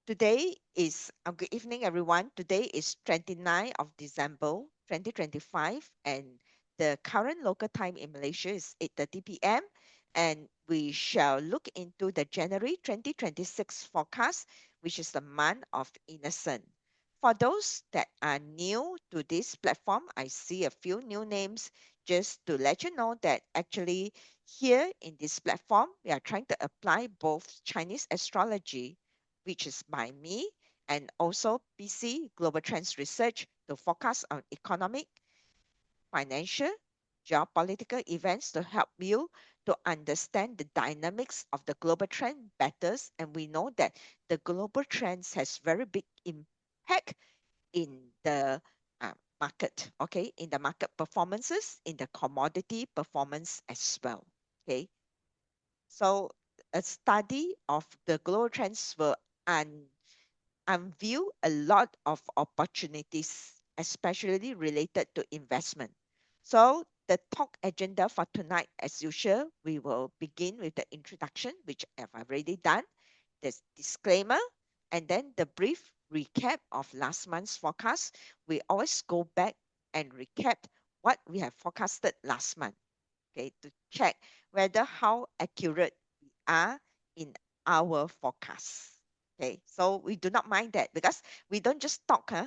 Today is good evening, everyone. Today is 29th of December 2025, and the current local time in Malaysia is 8:30 p.m. And we shall look into the January 2026 forecast, which is the month of innocent. For those that are new to this platform, I see a few new names just to let you know that actually here in this platform, we are trying to apply both Chinese astrology, which is by me, and also PC Global Trends Research to focus on economic, financial, geopolitical events to help you to understand the dynamics of the global trend better. And we know that the global trends has very big impact in the market, okay, in the market performances, in the commodity performance as well, okay. So a study of the global trends will unveil a lot of opportunities, especially related to investment. So the talk agenda for tonight, as usual, we will begin with the introduction, which I've already done, the disclaimer, and then the brief recap of last month's forecast. We always go back and recap what we have forecasted last month, okay, to check whether how accurate we are in our forecast. Okay, so we do not mind that because we don't just talk, huh?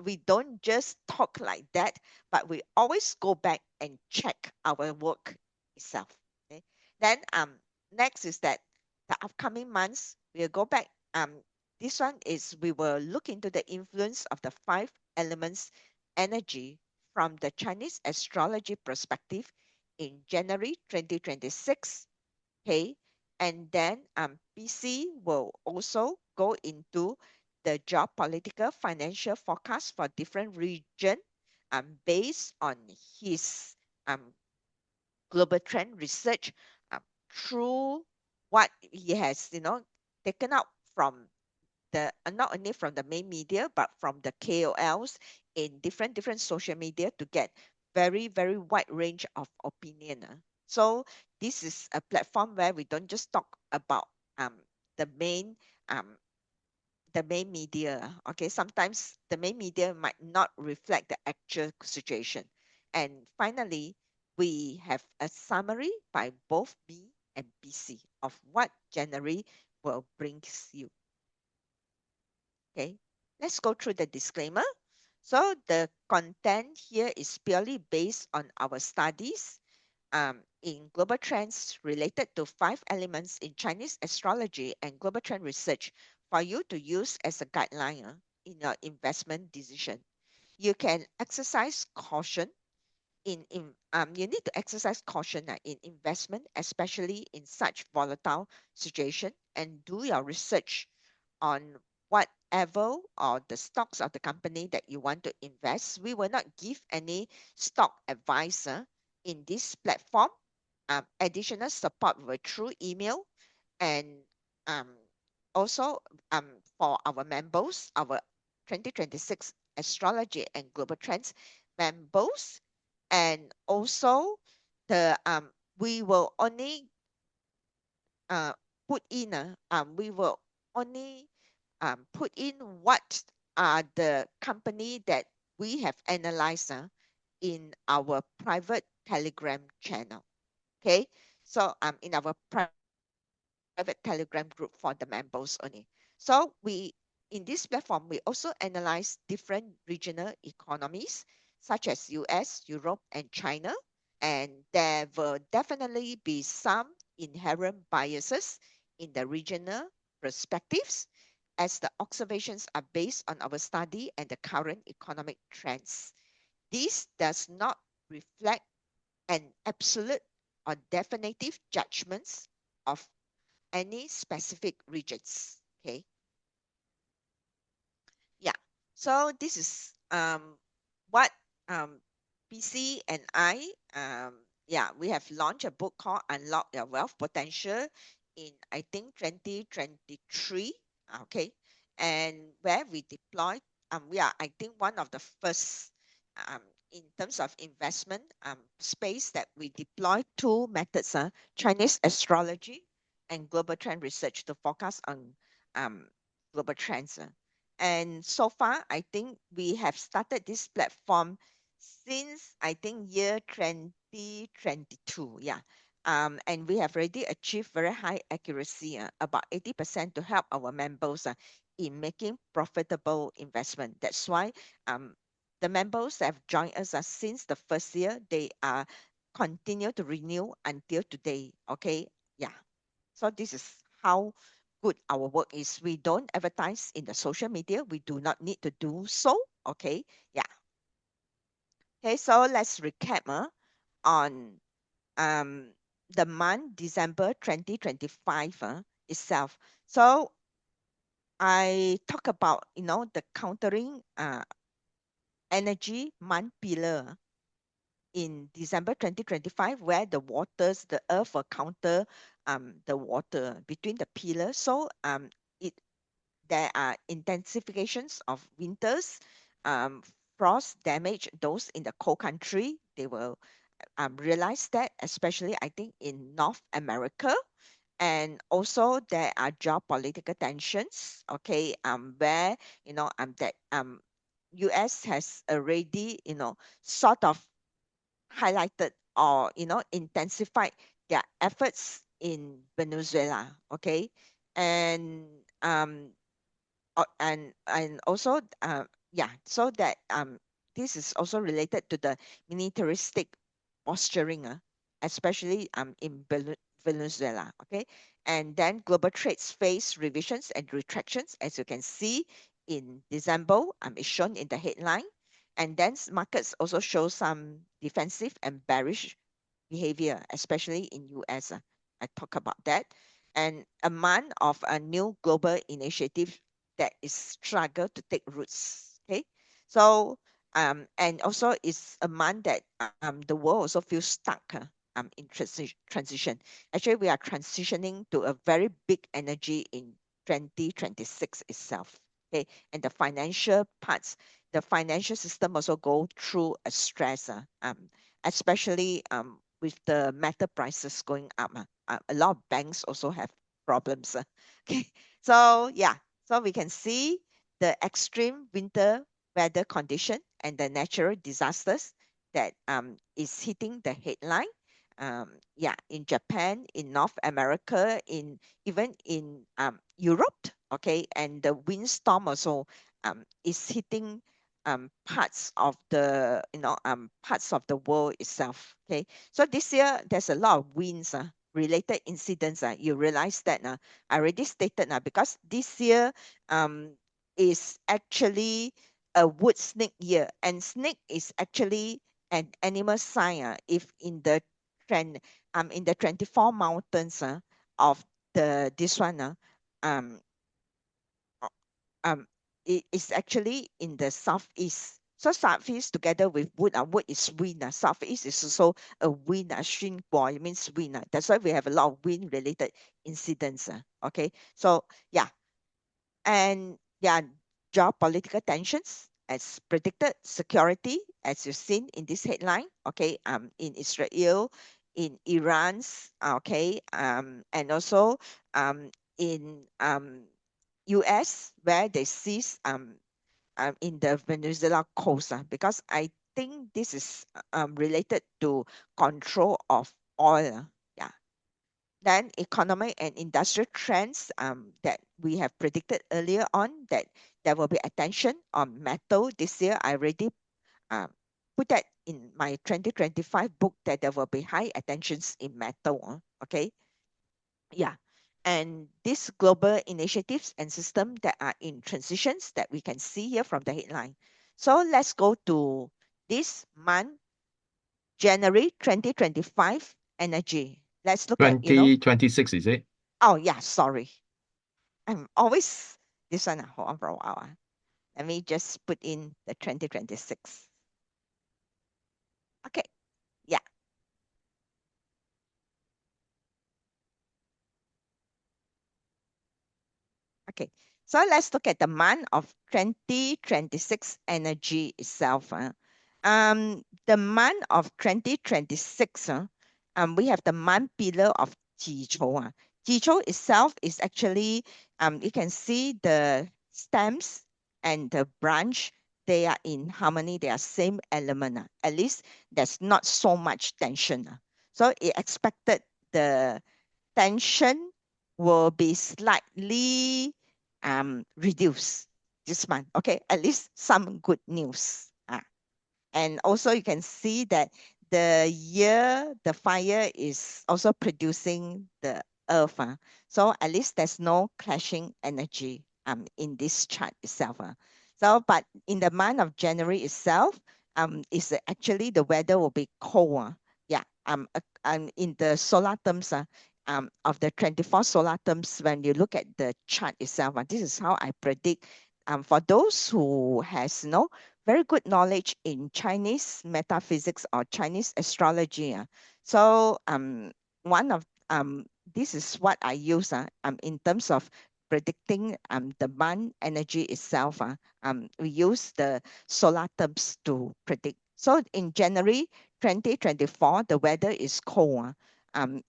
We don't just talk like that, but we always go back and check our work itself. Okay. Then next is that the upcoming months we'll go back. This one is we will look into the influence of the five elements energy from the Chinese astrology perspective in January 2026. Okay. And then PC will also go into the geopolitical financial forecast for different region based on his um, global trend research um, through what he has, taken out from the not only from the main media but from the KOLs in different social media to get very wide range of opinion. So this is a platform where we don't just talk about um the main um the main media. Okay, sometimes the main media might not reflect the actual situation. And finally, we have a summary by both B and BC of what January will brings you. Okay, let's go through the disclaimer. So the content here is purely based on our studies in global trends related to five elements in Chinese astrology and global trend research for you to use as a guideline in your investment decision. You can exercise caution you need to exercise caution in investment, especially in such volatile situation, and do your research on whatever or the stocks of the company that you want to invest. We will not give any stock advice in this platform. Additional support will through email and um, also for our members, our 2026 astrology and global trends members, and also the we will only uh, put in we will only put in what are the company that we have analyzed in our private Telegram channel. Okay, so in our private Telegram group for the members only. So we in this platform we also analyze different regional economies such as US, Europe, and China, and there will definitely be some inherent biases in the regional perspectives as the observations are based on our study and the current economic trends. This does not reflect an absolute or definitive judgments of any specific regions. Okay. Yeah. So this is what PC and I yeah, we have launched a book called Unlock Your Wealth Potential in I think 2023. Okay. And where we deploy we are I think one of the first um in terms of investment space that we deploy two methods, Chinese astrology and global trend research to focus on um global trends. And so far, I think we have started this platform since I think year 2022. Yeah. And we have already achieved very high accuracy, about 80% to help our members in making profitable investment. That's why the members that have joined us since the first year, they are continue to renew until today. Okay. Yeah. So this is how good our work is. We don't advertise in the social media. We do not need to do so. Okay. Yeah. Okay. So let's recap on um, the month December 2025 itself. So I talk about, the countering energy month pillar in December 2025, where the earth will counter the water between the pillars. So it there are intensifications of winters, um, frost damage those in the cold country. They will realize that, especially I think in North America. And also there are geopolitical tensions, okay, where that US has already sort of highlighted or intensified their efforts in Venezuela, okay, and also yeah, so that this is also related to the militaristic posturing, especially in Venezuela, okay. And then global trades face revisions and retractions, as you can see in December, is shown in the headline. And then markets also show some defensive and bearish behavior, especially in US. I talk about that. And a month of a new global initiative that is struggle to take roots. Okay. So and also it's a month that the world also feels stuck in transition. Actually, we are transitioning to a very big energy in 2026 itself. Okay. And the financial system also go through a stress. Especially with the metal prices going up. A lot of banks also have problems. Okay, so yeah, so we can see the extreme winter weather condition and the natural disasters that is hitting the headline. Yeah, in Japan, in North America, in even in Europe. Okay, and the windstorm also is hitting parts of the parts of the world itself. Okay, so this year there's a lot of winds related incidents. You realize that I already stated because this year is actually a wood snake year, and snake is actually an animal sign. If in the trend in the 24 mountains of the this one um uh, um it is actually in the southeast. So southeast together with wood, wood is wind. Southeast is also a wind. Shin boy it means wind. That's why we have a lot of wind related incidents. Okay, so yeah, and yeah, geopolitical tensions as predicted, security as you've seen in this headline. Okay, in Israel, in Iran's, okay, and also in US, where they seize in the Venezuela coast, because I think this is related to control of oil. Yeah. Then economic and industrial trends that we have predicted earlier on, that there will be attention on metal this year. I already um, put that in my 2025 book, that there will be high attentions in metal. Okay. Yeah. And these global initiatives and systems that are in transitions that we can see here from the headline. So let's go to this month, January 2025 energy. Let's look at, 2026, is it? oh yeah, sorry. I'm always this one. Hold on for a while. Let me just put in the 2026. Okay. Yeah. Okay. So let's look at the month of 2026 energy itself. The month of 2026, we have the month pillar of 己丑. Jichou itself is actually, you can see the stems and the branch, they are in harmony, they are same element. At least there's not so much tension. So it expected the tension will be slightly reduced this month. Okay, at least some good news. And also you can see that the fire is also producing the earth. So at least there's no clashing energy in this chart itself. So, but in the month of January itself, is actually the weather will be cold. Yeah, in the solar terms, of the 24 solar terms, when you look at the chart itself, this is how I predict. For those who has very good knowledge in Chinese metaphysics or Chinese astrology. So one of this is what I use in terms of predicting the month energy itself. We use the solar terms to predict. So in January 2024, the weather is cold.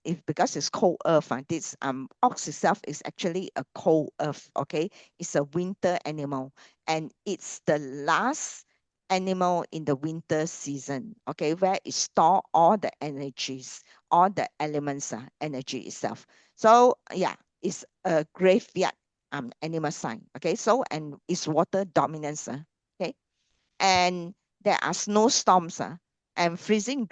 If because it's cold earth, this ox itself is actually a cold earth. Okay, it's a winter animal, and it's the last animal in the winter season, okay, where it store all the energies, all the elements, energy itself. So yeah, it's a graveyard animal sign. Okay, so and it's water dominance. Okay, and there are snowstorms, and freezing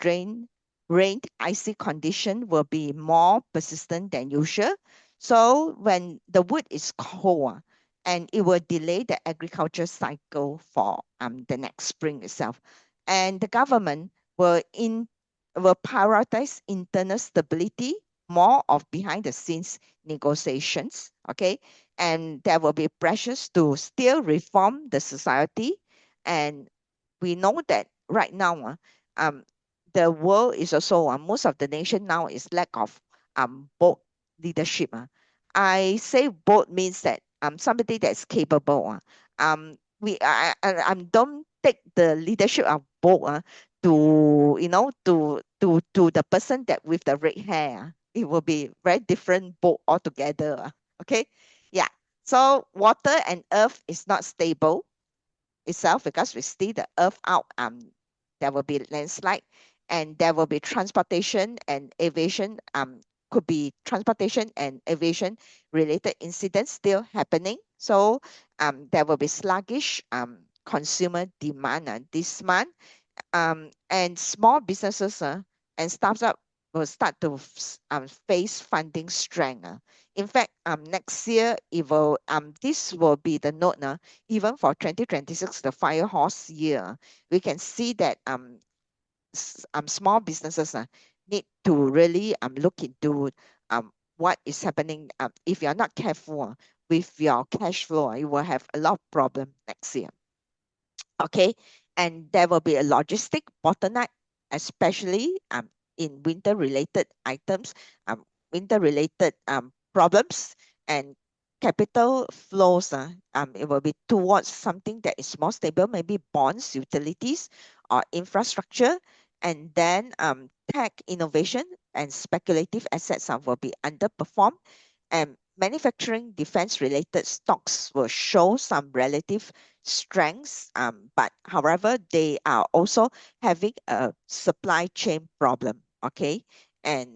rain, icy condition will be more persistent than usual. So when the wood is cold, and it will delay the agriculture cycle for the next spring itself. And the government will prioritize internal stability more of behind the scenes negotiations. Okay, and there will be pressures to still reform the society. And we know that right now, the world is also, most of the nation now is lack of bold leadership. I say bold means that somebody that's capable. I don't take the leadership of bold to to the person that with the red hair. It will be very different bold altogether. Okay, yeah. So water and earth is not stable itself because we see the earth out, there will be landslide, and there will be transportation and aviation, could be transportation and aviation related incidents still happening. So there will be sluggish consumer demand this month, and small businesses and startups will start to face funding strength. In fact, next year it will this will be the note even for 2026, the fire horse year. We can see that small businesses need to really look into what is happening. If you're not careful with your cash flow, you will have a lot of problem next year. Okay, and there will be a logistic bottleneck, especially in winter related items, winter related problems, and capital flows. It will be towards something that is more stable, maybe bonds, utilities, or infrastructure. And then tech innovation and speculative assets will be underperformed, and manufacturing defense related stocks will show some relative strengths, but however, they are also having a supply chain problem. Okay, and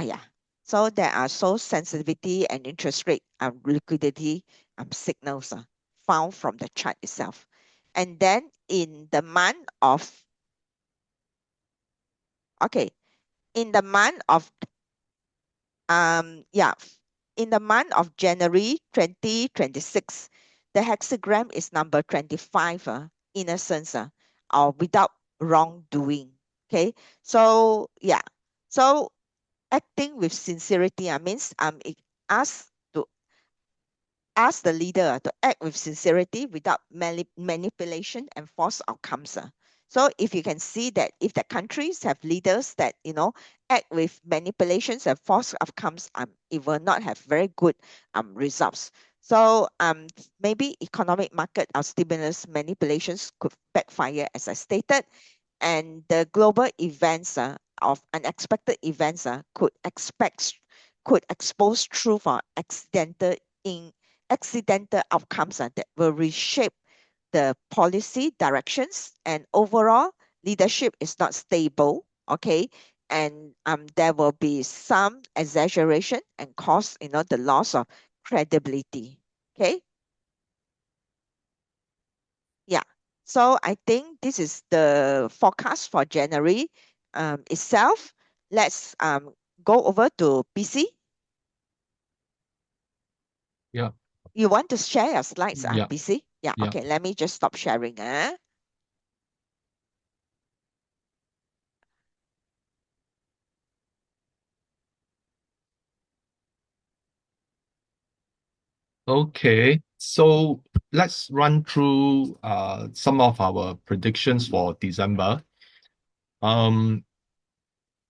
yeah, so there are so sensitivity and interest rate liquidity signals found from the chart itself. And then in the month of okay, in the month of yeah, in the month of January 2026, the hexagram is number 25, innocence, or without wrongdoing. Okay, so yeah, so acting with sincerity means it asks to ask the leader to act with sincerity without manipulation and false outcomes. So if you can see that if the countries have leaders that act with manipulations and false outcomes, it will not have very good results. So maybe economic market or stimulus manipulations could backfire, as I stated, and the global events of unexpected events could expose truth or accidental outcomes that will reshape the policy directions, and overall leadership is not stable. Okay, and there will be some exaggeration and cause the loss of credibility. Okay, yeah. So I think this is the forecast for January itself. Let's go over to BC. Yeah, You want to share your slides, yeah, BC? Yeah, yeah. okay. Let me just stop sharing. Okay, so let's run through some of our predictions for December. Um,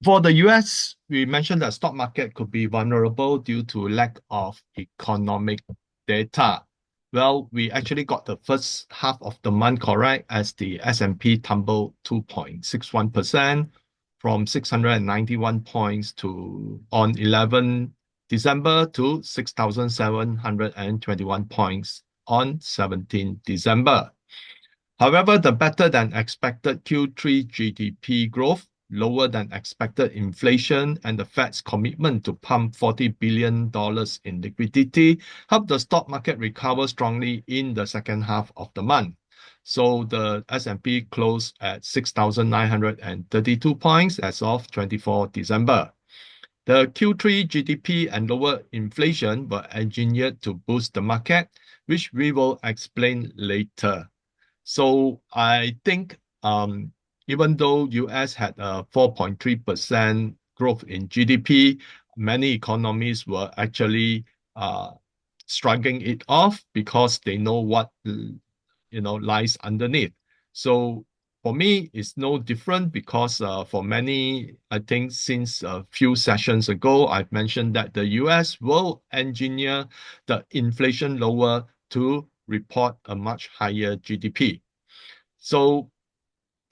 For the US, we mentioned that stock market could be vulnerable due to lack of economic data. Well, we actually got the first half of the month correct as the S&P tumbled 2.61% from 691 points to on 11 December to 6,721 points on 17 December. However, the better than expected Q3 GDP growth, lower than expected inflation, and the Fed's commitment to pump $40 billion in liquidity helped the stock market recover strongly in the second half of the month. So the S&P closed at 6,932 points as of 24 December. The Q3 GDP and lower inflation were engineered to boost the market, which we will explain later. So I think even though US had a 4.3% growth in GDP, many economies were actually struggling it off because they know what lies underneath. So for me, it's no different because for many, I think since a few sessions ago, I've mentioned that the US will engineer the inflation lower to report a much higher GDP. So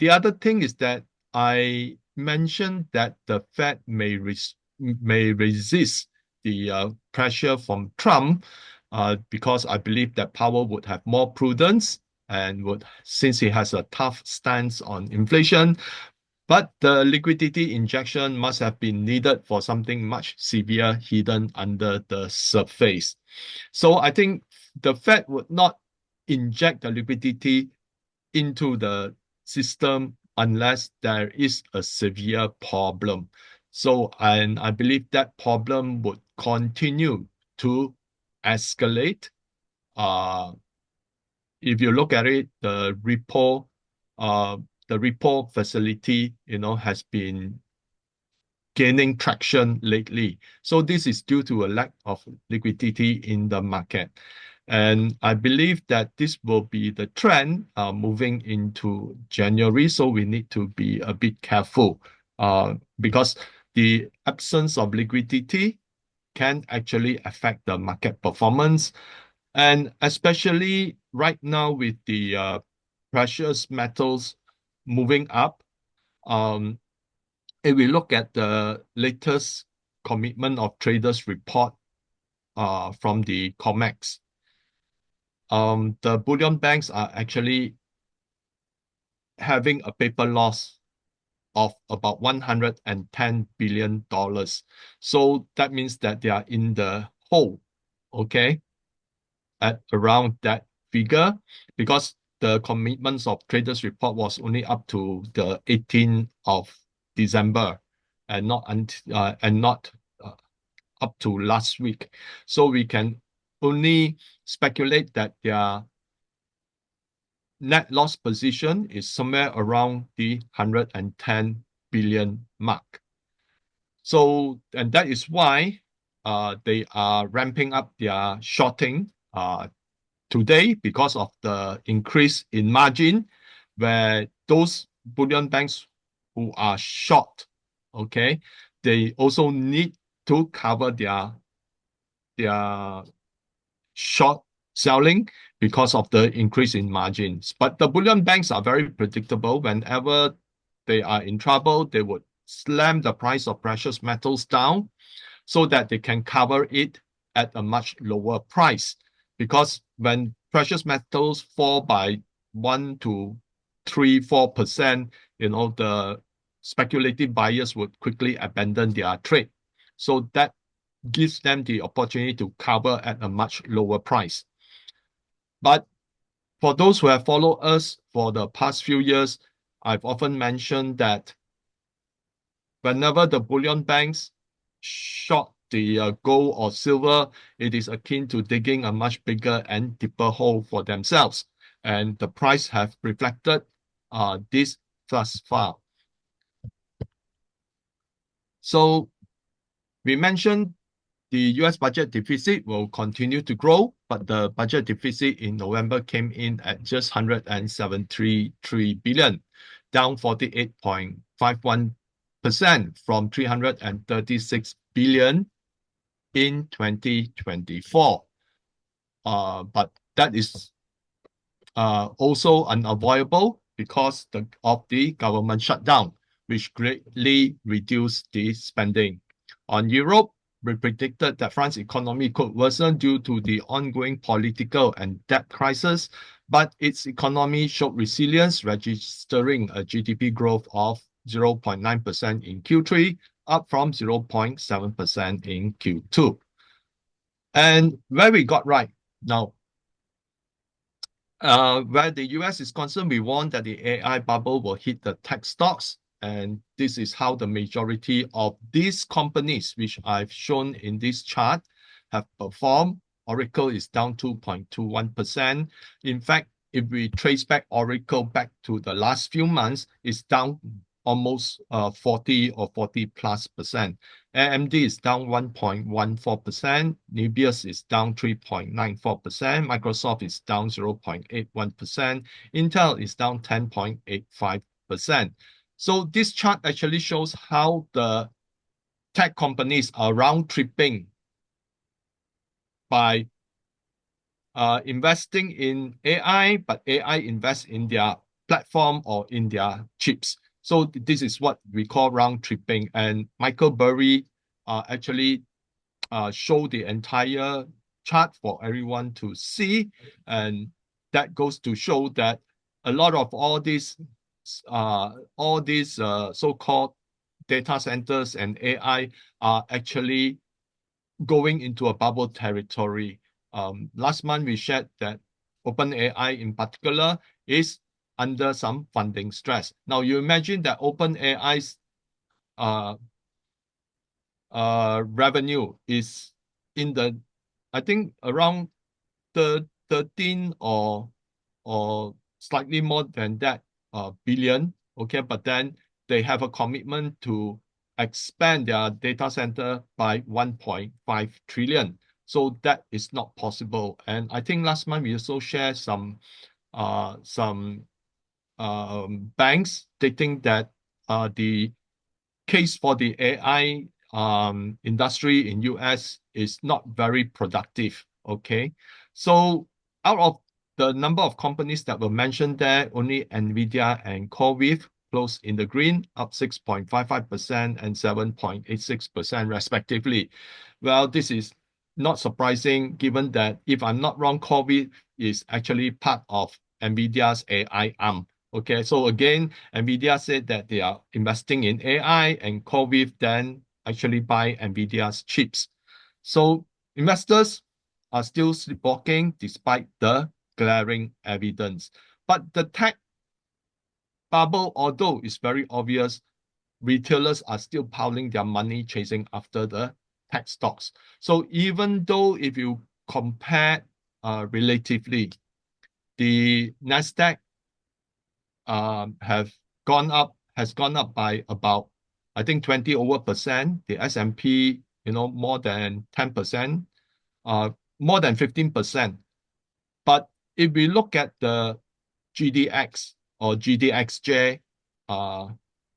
the other thing is that I mentioned that the Fed may resist the pressure from Trump because I believe that Powell would have more prudence and since he has a tough stance on inflation, but the liquidity injection must have been needed for something much severe hidden under the surface. So I think the Fed would not inject the liquidity into the system unless there is a severe problem. So, and I believe that problem would continue to escalate. If you look at it, uh, the repo facility, has been gaining traction lately. So this is due to a lack of liquidity in the market. And I believe that this will be the trend moving into January. So we need to be a bit careful because the absence of liquidity can actually affect the market performance. And especially right now with the precious metals moving up, um, if we look at the latest commitment of traders report from the COMEX, the bullion banks are actually having a paper loss of about $110 billion. So that means that they are in the hole, okay, at around that figure because the commitments of traders report was only up to the 18th of December and not up to last week. So we can only speculate that their net loss position is somewhere around the 110 billion mark. So, and that is why they are ramping up their shorting today because of the increase in margin, where those bullion banks who are short, okay, they also need to cover their short selling because of the increase in margins. But the bullion banks are very predictable. Whenever they are in trouble, they would slam the price of precious metals down so that they can cover it at a much lower price. Because when precious metals fall by 1 to 3, 4%, the speculative buyers would quickly abandon their trade. So that gives them the opportunity to cover at a much lower price. But for those who have followed us for the past few years, I've often mentioned that whenever the bullion banks short the gold or silver, it is akin to digging a much bigger and deeper hole for themselves. And the price have reflected this thus far. So we mentioned the US budget deficit will continue to grow, but the budget deficit in November came in at just 173 billion, down 48.51% from 336 billion in 2024. But that is also unavoidable because of the government shutdown, which greatly reduced the spending. On Europe, we predicted that France's economy could worsen due to the ongoing political and debt crisis, but its economy showed resilience, registering a GDP growth of 0.9% in Q3, up from 0.7% in Q2. And where we got right now, where the US is concerned, we warned that the AI bubble will hit the tech stocks. And this is how the majority of these companies, which I've shown in this chart, have performed. Oracle is down 2.21%. In fact, if we trace back Oracle back to the last few months, it's down almost 40 or 40 plus percent. AMD is down 1.14%, Nubius is down 3.94%, Microsoft is down 0.81%, Intel is down 10.85%. So this chart actually shows how the tech companies are round tripping by investing in AI, but AI invests in their platform or in their chips. So this is what we call round tripping. And Michael Burry actually show the entire chart for everyone to see. And that goes to show that a lot of all these so-called data centers and AI are actually going into a bubble territory. Last month, we shared that OpenAI in particular is under some funding stress. Now, you imagine that OpenAI's revenue is in the, I think, around 13 or slightly more than that billion. Okay, but then they have a commitment to expand their data center by 1.5 trillion. So that is not possible. And I think last month we also shared some banks stating that the case for the AI industry in US is not very productive. Okay, so out of the number of companies that were mentioned there, only NVIDIA and CoreWeave closed in the green, up 6.55% and 7.86% respectively. Well, this is not surprising given that, if I'm not wrong, CoreWeave is actually part of NVIDIA's AI arm. Okay, so again, NVIDIA said that they are investing in AI, and CoreWeave then actually buy NVIDIA's chips. So investors are still sleepwalking despite the glaring evidence. But the tech bubble, although it's very obvious, retailers are still piling their money chasing after the tech stocks. So even though if you compare relatively, the Nasdaq has gone up by about, I think, 20 over percent. The S&P, more than 10%, more than 15%. But if we look at the GDX or GDXJ,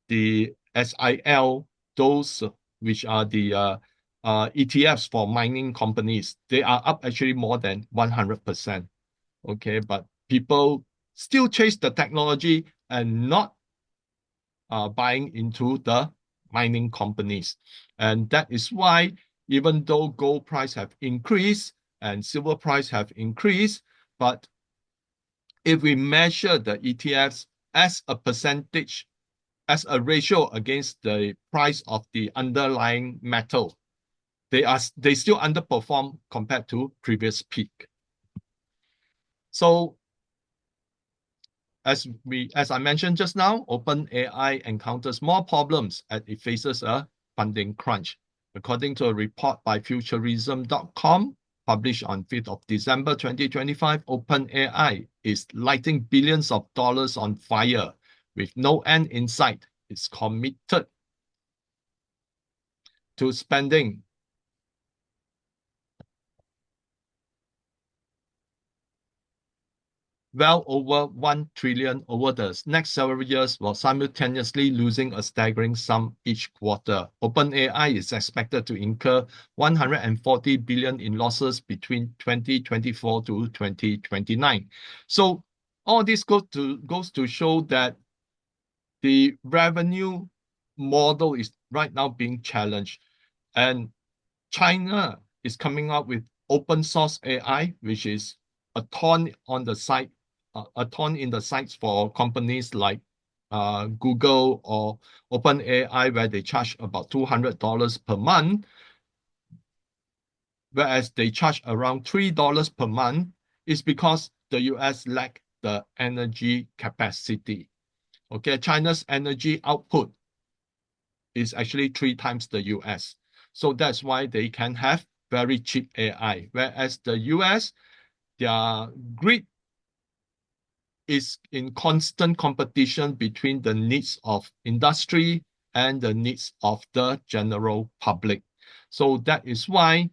the SIL, those which are the ETFs for mining companies, they are up actually more than 100%. Okay, but people still chase the technology and not buying into the mining companies. And that is why even though gold price have increased and silver price have increased, but if we measure the ETFs as a percentage, as a ratio against the price of the underlying metal, they still underperform compared to previous peak. So as I mentioned just now, OpenAI encounters more problems as it faces a funding crunch. According to a report by futurism.com, published on 5th of December 2025, OpenAI is lighting billions of dollars on fire with no end in sight. It's committed to spending well over 1 trillion over the next several years, while simultaneously losing a staggering sum each quarter. OpenAI is expected to incur 140 billion in losses between 2024 to 2029. So all this goes to show that the revenue model is right now being challenged. And China is coming up with open source AI, which is a thorn on the side, a thorn in the sides for companies like Google or OpenAI, where they charge about $200 per month, whereas they charge around $3 per month, is because the US lack the energy capacity. Okay, China's energy output is actually 3 times the US. So that's why they can have very cheap AI, whereas the US, their grid is in constant competition between the needs of industry and the needs of the general public. So that is why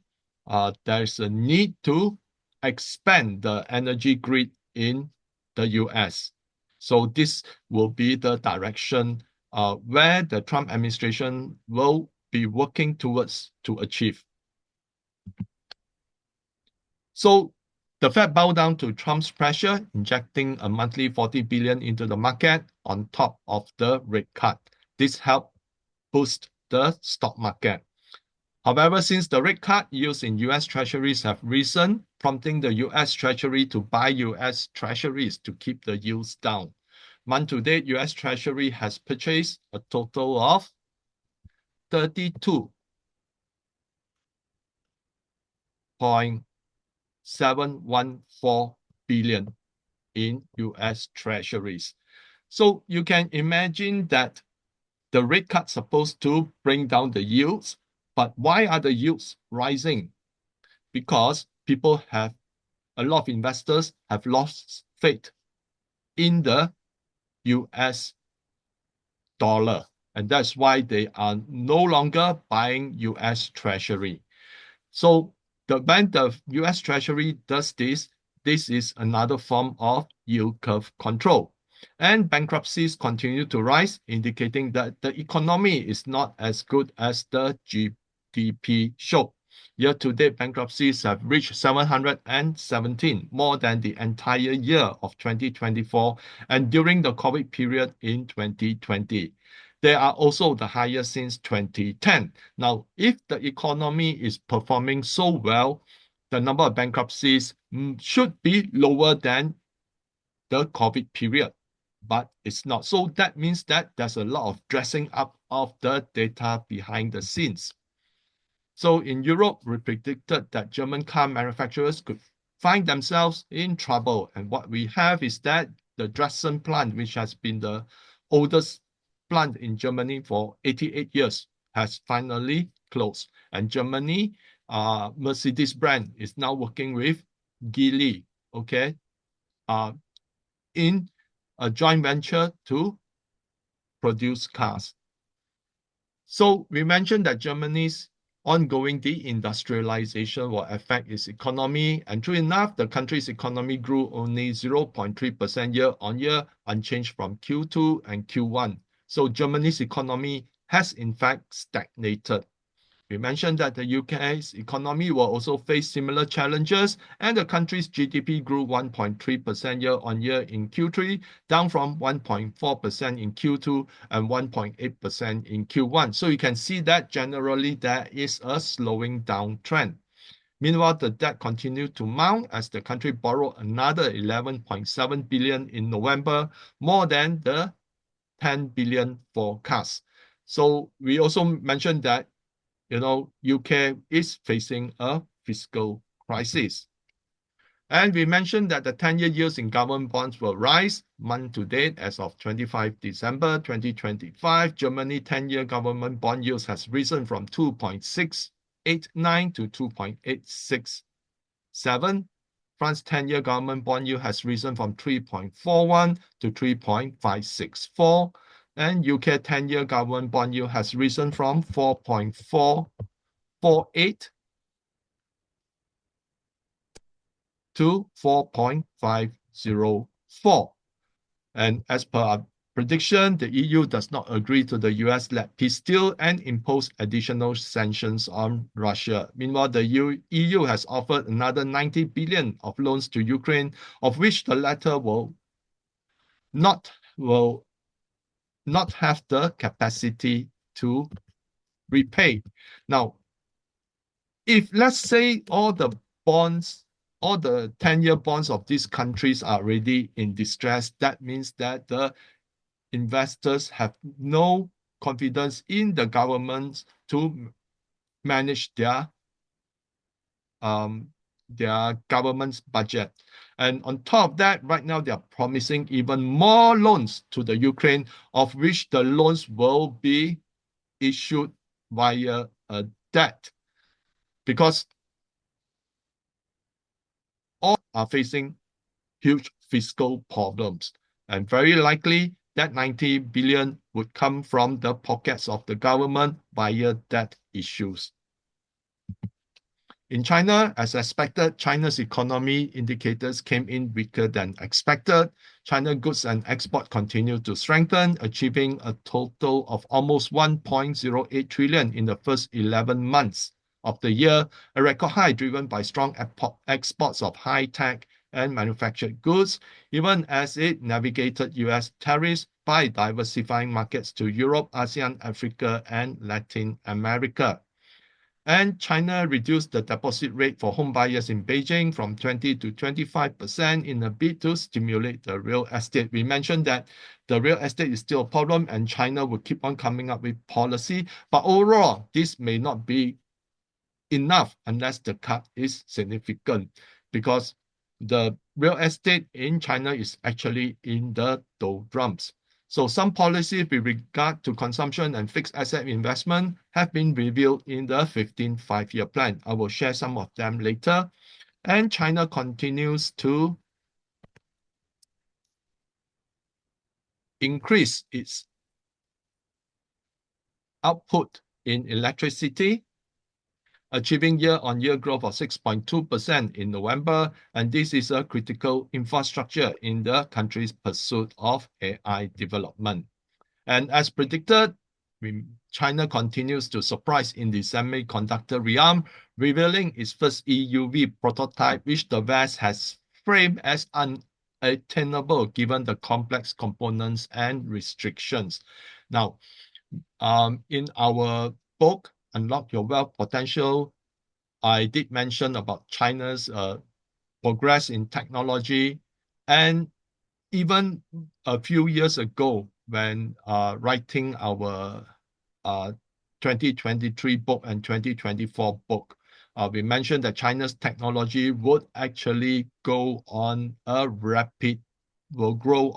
there's a need to expand the energy grid in the US. So this will be the direction where the Trump administration will be working towards to achieve. So the Fed bowed down to Trump's pressure, injecting a monthly 40 billion into the market on top of the rate cut. This helped boost the stock market. However, since the rate cut, yields in US Treasuries have risen, prompting the US Treasury to buy US Treasuries to keep the yields down. Month to date, US Treasury has purchased a total of 32.714 billion in US Treasuries. So you can imagine that the rate cut supposed to bring down the yields, but why are the yields rising? Because a lot of investors have lost faith in the US dollar. And that's why they are no longer buying US Treasury. So when the US Treasury does this, this is another form of yield curve control. And bankruptcies continue to rise, indicating that the economy is not as good as the GDP show. Year-to-date bankruptcies have reached 717, more than the entire year of 2024 and during the COVID period in 2020. They are also the highest since 2010. Now, if the economy is performing so well, the number of bankruptcies should be lower than the COVID period, but it's not. So that means that there's a lot of dressing up of the data behind the scenes. So in Europe, we predicted that German car manufacturers could find themselves in trouble. And what we have is that the Dresden plant, which has been the oldest plant in Germany for 88 years, has finally closed. And Germany, Mercedes brand is now working with Geely, okay, in a joint venture to produce cars. So we mentioned that Germany's ongoing deindustrialization will affect its economy, and true enough, the country's economy grew only 0.3% year on year, unchanged from Q2 and Q1. So Germany's economy has in fact stagnated. We mentioned that the UK's economy will also face similar challenges, and the country's GDP grew 1.3% year-on-year in Q3, down from 1.4% in Q2 and 1.8% in Q1. So you can see that generally there is a slowing down trend. Meanwhile, the debt continued to mount as the country borrowed another 11.7 billion in November, more than the 10 billion forecast. So we also mentioned that, UK is facing a fiscal crisis. And we mentioned that the 10-year yields in government bonds will rise month to date as of 25 December 2025. Germany 10-year government bond yields has risen from 2.689 to 2.867. France 10-year government bond yield has risen from 3.41 to 3.564. And UK 10-year government bond yield has risen from 4.448 to 4.504. And as per our prediction, the EU does not agree to the US-led peace deal and impose additional sanctions on Russia. Meanwhile, the EU has offered another 90 billion of loans to Ukraine, of which the latter will not have the capacity to repay. Now, if let's say all the 10-year bonds of these countries are already in distress, that means that the investors have no confidence in the governments to manage their government's budget. And on top of that, right now they are promising even more loans to the Ukraine, of which the loans will be issued via a debt, because all are facing huge fiscal problems. And very likely that 90 billion would come from the pockets of the government via debt issues. In China, as expected, China's economy indicators came in weaker than expected. China goods and export continued to strengthen, achieving a total of almost 1.08 trillion in the first 11 months of the year, a record high driven by strong exports of high-tech and manufactured goods, even as it navigated US tariffs by diversifying markets to Europe, ASEAN, Africa, and Latin America. And China reduced the deposit rate for home buyers in Beijing from 20 to 25% in a bid to stimulate the real estate. We mentioned that the real estate is still a problem and China will keep on coming up with policy. But overall, this may not be enough unless the cut is significant, because the real estate in China is actually in the doldrums. So some policies with regard to consumption and fixed asset investment have been revealed in the 15th five-year plan. I will share some of them later. And China continues to increase its output in electricity, achieving year-on-year growth of 6.2% in November, and this is a critical infrastructure in the country's pursuit of AI development. And as predicted, China continues to surprise in the semiconductor realm, revealing its first EUV prototype, which the West has framed as unattainable given the complex components and restrictions. Now, in our book, Unlock Your Wealth Potential, I did mention about China's progress in technology. And even a few years ago, when writing our 2023 book and 2024 book, we mentioned that China's technology would actually will grow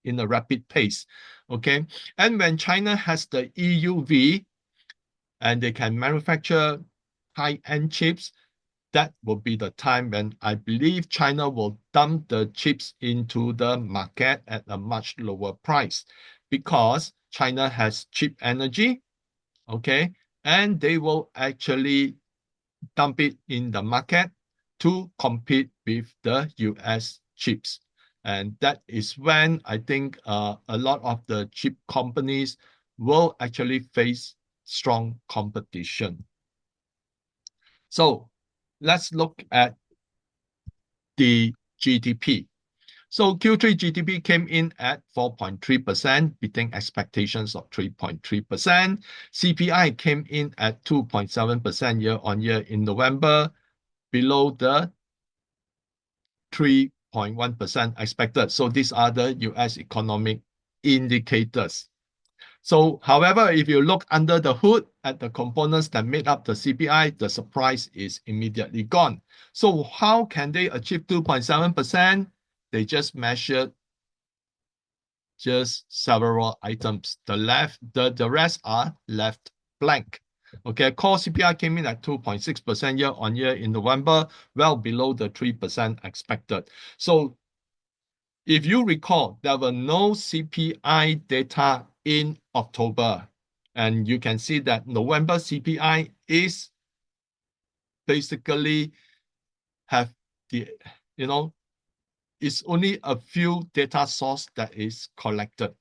in a rapid pace. Okay, and when China has the EUV and they can manufacture high-end chips, that will be the time when I believe China will dump the chips into the market at a much lower price, because China has cheap energy, okay, and they will actually dump it in the market to compete with the US chips. And that is when I think a lot of the chip companies will actually face strong competition. So let's look at the GDP. So Q3 GDP came in at 4.3%, beating expectations of 3.3%. CPI came in at 2.7% year-on-year in November, below the 3.1% expected. So these are the US economic indicators. So, however, if you look under the hood at the components that made up the CPI, the surprise is immediately gone. So how can they achieve 2.7%? They just measured just several items. The rest are left blank. Okay, core CPI came in at 2.6% year-on-year in November, well below the 3% expected. So if you recall, there were no CPI data in October. And you can see that November CPI is basically have the, it's only a few data source that is collected.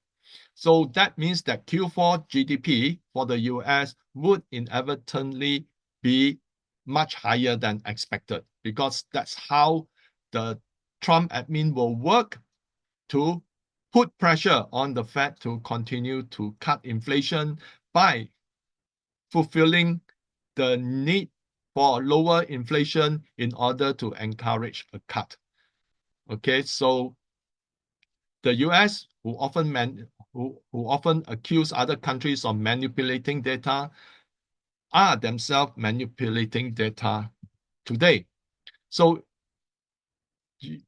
So that means that Q4 GDP for the US would inadvertently be much higher than expected, because that's how the Trump admin will work to put pressure on the Fed to continue to cut inflation by fulfilling the need for lower inflation in order to encourage a cut. Okay, so the US, who often accuse other countries of manipulating data, are themselves manipulating data today. So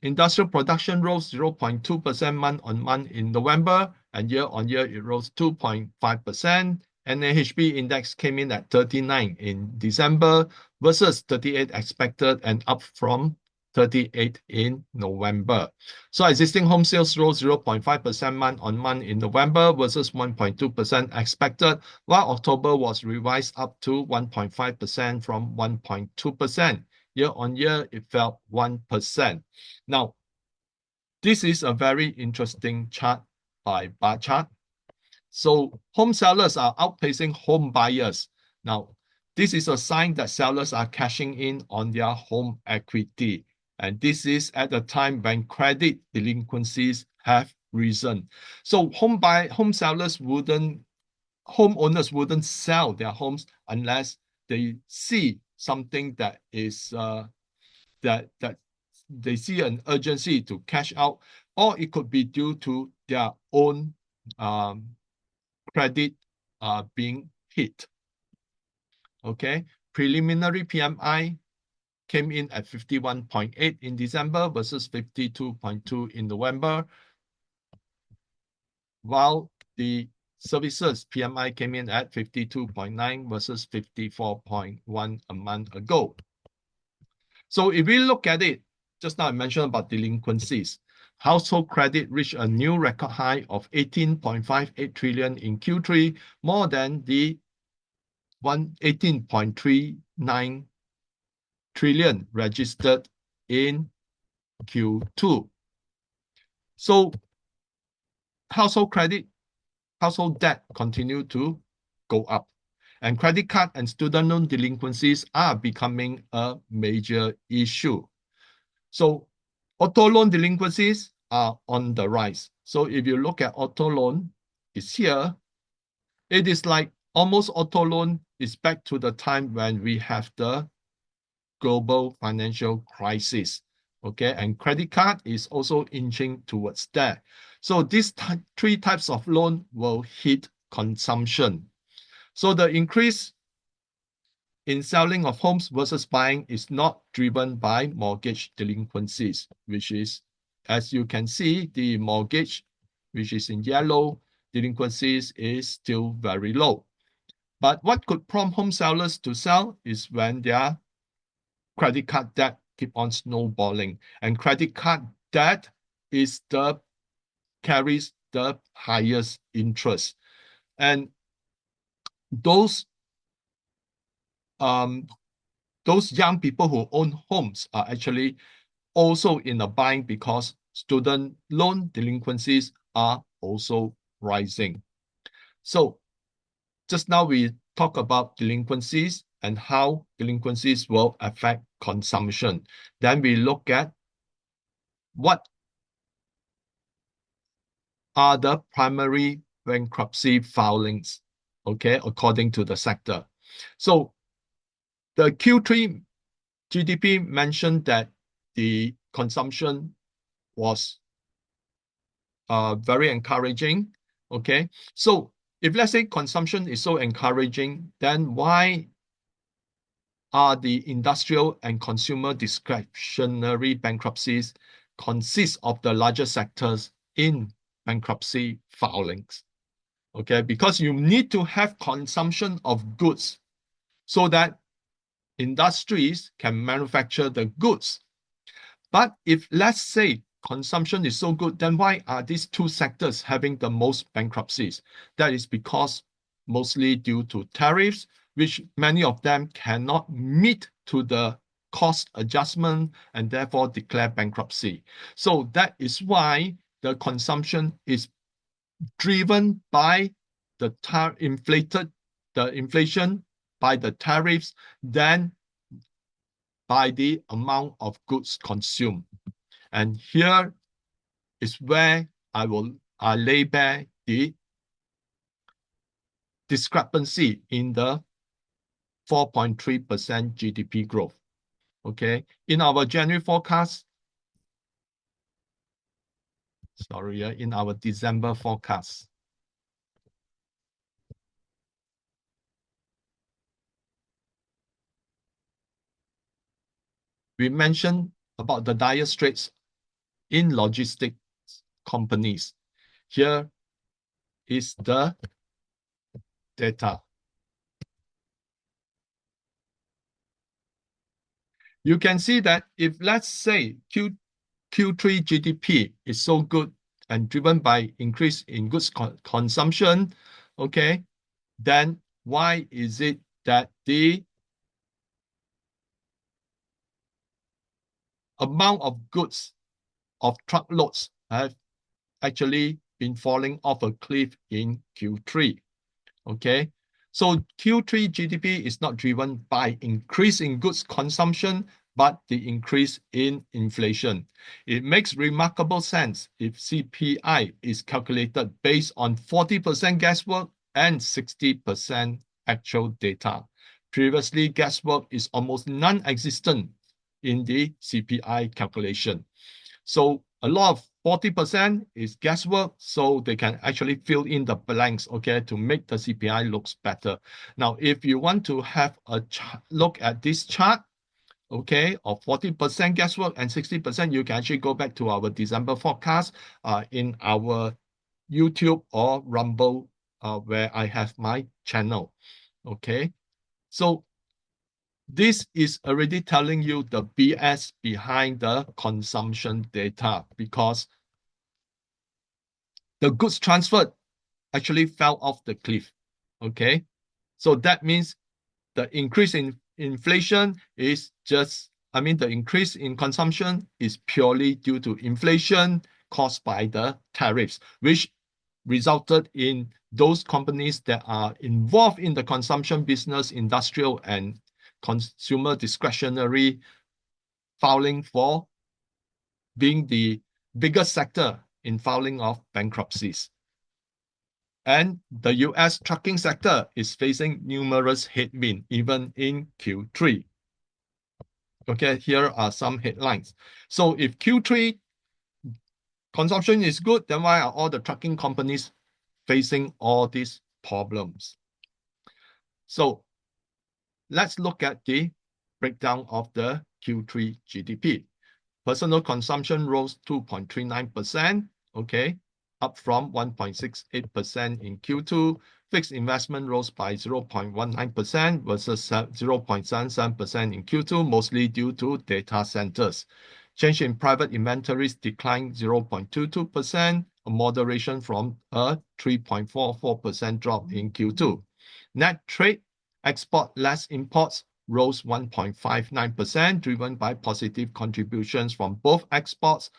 industrial production rose 0.2% month-on-month in November, and year-on-year it rose 2.5%. NAHB index came in at 39 in December versus 38 expected and up from 38 in November. So existing home sales rose 0.5% month-on-month in November versus 1.2% expected, while October was revised up to 1.5% from 1.2%. Year-on-year, it fell 1%. Now, this is a very interesting chart by bar chart. So home sellers are outpacing home buyers. Now, this is a sign that sellers are cashing in on their home equity. And this is at a time when credit delinquencies have risen. So homeowners wouldn't sell their homes unless they see something that is that they see an urgency to cash out, or it could be due to their own credit being hit. Okay, preliminary PMI came in at 51.8 in December versus 52.2 in November, while the services PMI came in at 52.9 versus 54.1 a month ago. So if we look at it, just now I mentioned about delinquencies. Household credit reached a new record high of 18.58 trillion in Q3, more than the 18.39 trillion registered in Q2. So household debt continue to go up, and credit card and student loan delinquencies are becoming a major issue. So auto loan delinquencies are on the rise. So if you look at auto loan, it's here. It is like almost auto loan is back to the time when we have the global financial crisis. Okay, and credit card is also inching towards that. So these three types of loan will hit consumption. So the increase in selling of homes versus buying is not driven by mortgage delinquencies, which is, as you can see, the mortgage, which is in yellow, delinquencies is still very low. But what could prompt home sellers to sell is when their credit card debt keep on snowballing. And credit card debt carries the highest interest. And those young people who own homes are actually also in a bind because student loan delinquencies are also rising. So just now we talk about delinquencies and how delinquencies will affect consumption. Then we look at what are the primary bankruptcy filings, okay, according to the sector. So the Q3 GDP mentioned that the consumption was very encouraging, okay? So if let's say consumption is so encouraging, then why are the industrial and consumer discretionary bankruptcies consist of the larger sectors in bankruptcy filings? Okay, because you need to have consumption of goods so that industries can manufacture the goods. But if let's say consumption is so good, then why are these two sectors having the most bankruptcies? That is because mostly due to tariffs, which many of them cannot meet to the cost adjustment and therefore declare bankruptcy. So that is why the consumption is driven by the inflation by the tariffs, then by the amount of goods consumed. And here is where I lay bare the discrepancy in the 4.3% GDP growth. Okay, in our January forecast, in our December forecast, we mentioned about the dire straits in logistics companies. Here is the data. You can see that if let's say Q3 GDP is so good and driven by increase in goods consumption, okay, then why is it that the amount of goods of truckloads have actually been falling off a cliff in Q3? Okay, so Q3 GDP is not driven by increase in goods consumption, but the increase in inflation. It makes remarkable sense if CPI is calculated based on 40% guesswork and 60% actual data. Previously, guesswork is almost non-existent in the CPI calculation. So a lot of 40% is guesswork, so they can actually fill in the blanks, okay, to make the CPI looks better. Now, if you want to have a look at this chart, okay, of 40% guesswork and 60%, you can actually go back to our December forecast in our YouTube or Rumble, where I have my channel, okay? So this is already telling you the BS behind the consumption data because the goods transferred actually fell off the cliff, okay? So that means the increase in inflation is the increase in consumption is purely due to inflation caused by the tariffs, which resulted in those companies that are involved in the consumption business, industrial and consumer discretionary filing for being the biggest sector in filing of bankruptcies. And the US trucking sector is facing numerous headwinds even in Q3. Okay, here are some headlines. So if Q3 consumption is good, then why are all the trucking companies facing all these problems? So let's look at the breakdown of the Q3 GDP. Personal consumption rose 2.39%, okay, up from 1.68% in Q2. Fixed investment rose by 0.19% versus 0.77% in Q2, mostly due to data centers. Change in private inventories declined 0.22%, a moderation from a 3.44% drop in Q2. Net trade, export less imports, rose 1.59%, driven by positive contributions from both exports,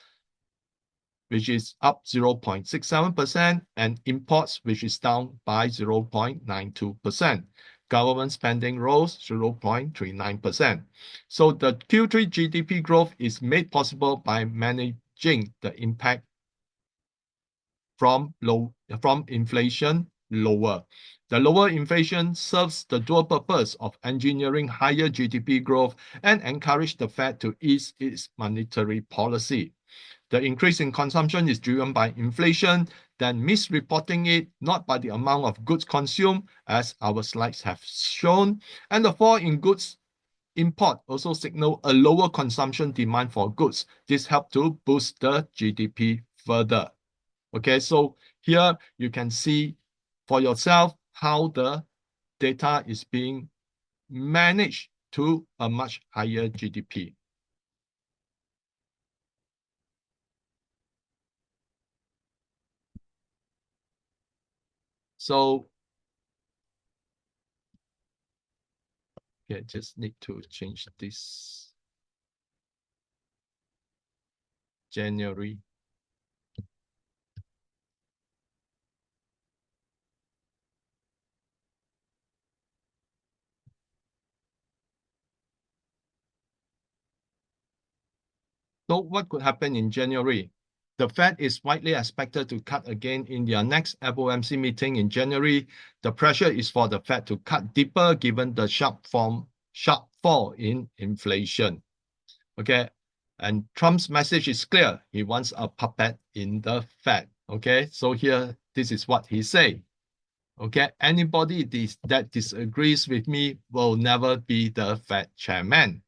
which is up 0.67%, and imports, which is down by 0.92%. Government spending rose 0.39%. So the Q3 GDP growth is made possible by managing the impact from inflation lower. The lower inflation serves the dual purpose of engineering higher GDP growth and encourage the Fed to ease its monetary policy. The increase in consumption is driven by inflation, then misreporting it not by the amount of goods consumed, as our slides have shown, and the fall in goods import also signal a lower consumption demand for goods. This helped to boost the GDP further. Okay, so here you can see for yourself how the data is being managed to a much higher GDP. So, yeah, just need to change this January. So what could happen in January? The Fed is widely expected to cut again in their next FOMC meeting in January. The pressure is for the Fed to cut deeper given the sharp fall in inflation. Okay, and Trump's message is clear. He wants a puppet in the Fed. Okay, so here, this is what he said. Okay, anybody that disagrees with me will never be the Fed chairman.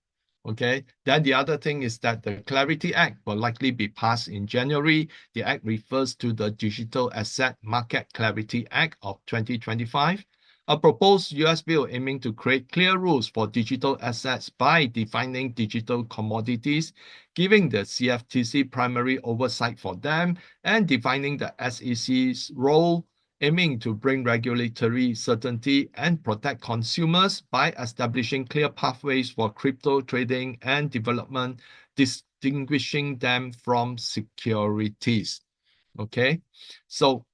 Okay, then the other thing is that the Clarity Act will likely be passed in January. The act refers to the Digital Asset Market Clarity Act of 2025, a proposed US bill aiming to create clear rules for digital assets by defining digital commodities, giving the CFTC primary oversight for them, and defining the SEC's role, aiming to bring regulatory certainty and protect consumers by establishing clear pathways for crypto trading and development, distinguishing them from securities. Okay, so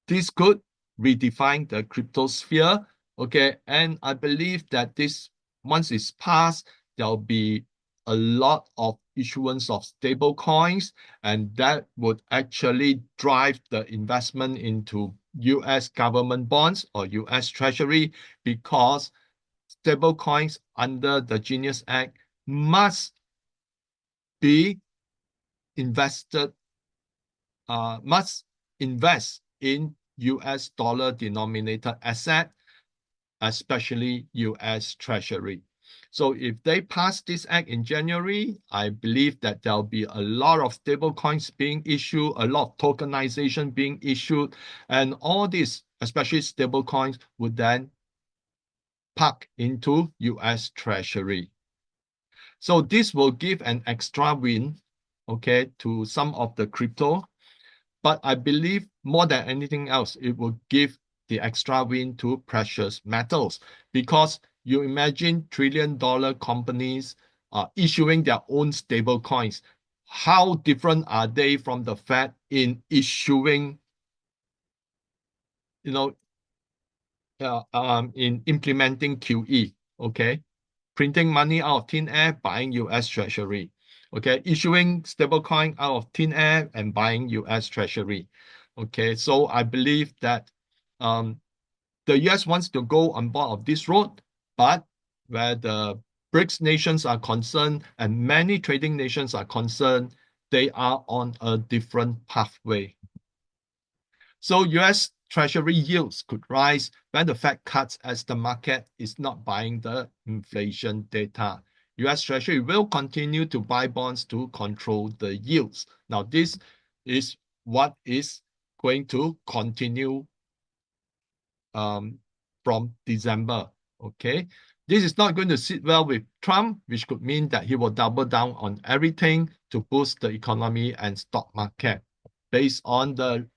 this could redefine the crypto sphere. Okay, and I believe that this, once it's passed, there'll be a lot of issuance of stable coins, and that would actually drive the investment into US government bonds or US Treasury, because stable coins under the Genius Act must be invested, must invest in US dollar denominated asset, especially US Treasury. So if they pass this act in January, I believe that there'll be a lot of stable coins being issued, a lot of tokenization being issued, and all this, especially stable coins, would then park into US Treasury. So this will give an extra win, okay, to some of the crypto. But I believe more than anything else, it will give the extra win to precious metals, because you imagine trillion-dollar companies issuing their own stable coins. How different are they from the Fed in issuing, in implementing QE, okay? Printing money out of thin air, buying US Treasury. Okay, issuing stablecoin out of thin air and buying US Treasury. Okay, so I believe that the US wants to go on board of this road, but where the BRICS nations are concerned and many trading nations are concerned, they are on a different pathway. So US Treasury yields could rise when the Fed cuts, as the market is not buying the inflation data. US Treasury will continue to buy bonds to control the yields. Now, this is what is going to continue from December. Okay, this is not going to sit well with Trump, which could mean that he will double down on everything to boost the economy and stock market. Based on the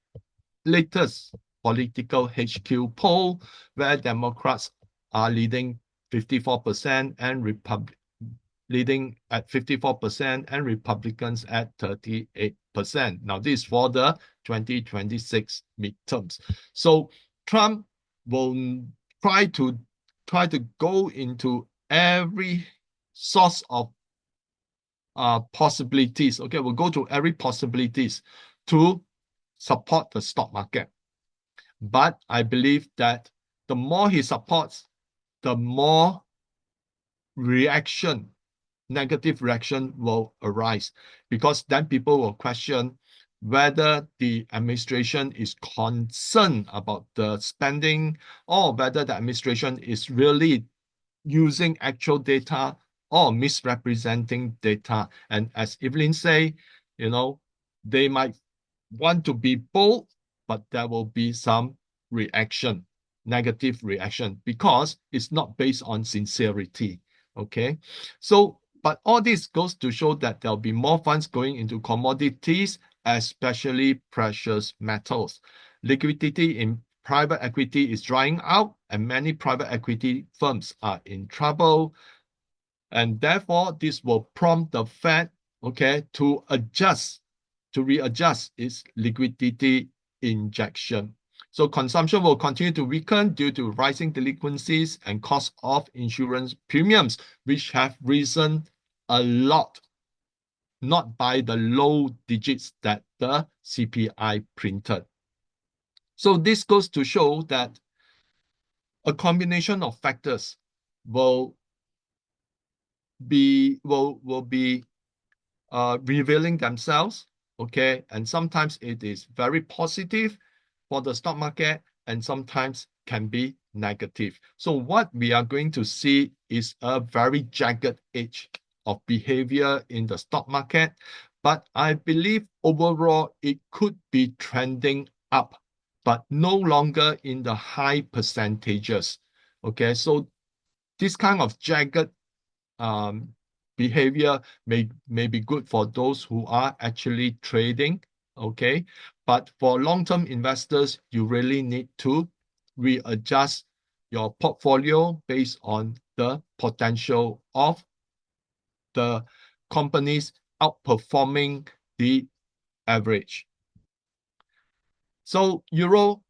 latest political HQ poll, where Democrats are leading 54% and leading at 54% and Republicans at 38%. Now, this is for the 2026 midterms. So Trump will try to go into every source of possibilities. Okay, we'll go to every possibilities to support the stock market. But I believe that the more he supports, the more reaction, negative reaction will arise, because then people will question whether the administration is concerned about the spending, or whether the administration is really using actual data or misrepresenting data. And as Evelyn say, they might want to be bold, but there will be some reaction, negative reaction, because it's not based on sincerity. Okay, so but all this goes to show that there'll be more funds going into commodities, especially precious metals. Liquidity in private equity is drying out, and many private equity firms are in trouble. And therefore, this will prompt the Fed, okay, to readjust its liquidity injection. So consumption will continue to weaken due to rising delinquencies and cost of insurance premiums, which have risen a lot, not by the low digits that the CPI printed. So this goes to show that a combination of factors will be revealing themselves, okay? And sometimes it is very positive for the stock market, and sometimes can be negative. So what we are going to see is a very jagged edge of behavior in the stock market, but I believe overall it could be trending up, but no longer in the high percentages. Okay, so this kind of jagged um, behavior may be good for those who are actually trading, okay? But for long-term investors, you really need to readjust your portfolio based on the potential of the companies outperforming the average. So Euro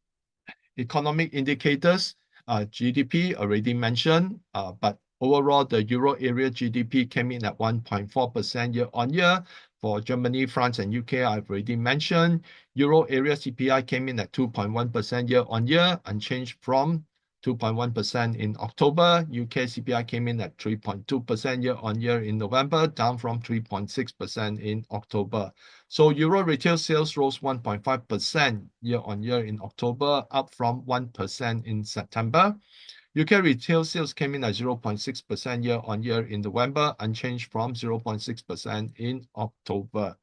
economic indicators, GDP already mentioned, but overall the Euro area GDP came in at 1.4% year on year. For Germany, France, and UK, I've already mentioned. Euro area CPI came in at 2.1% year on year, unchanged from 2.1% in October. UK CPI came in at 3.2% year on year in November, down from 3.6% in October. So Euro retail sales rose 1.5% year on year in October, up from 1% in September. UK retail sales came in at 0.6% year on year in November, unchanged from 0.6% in October.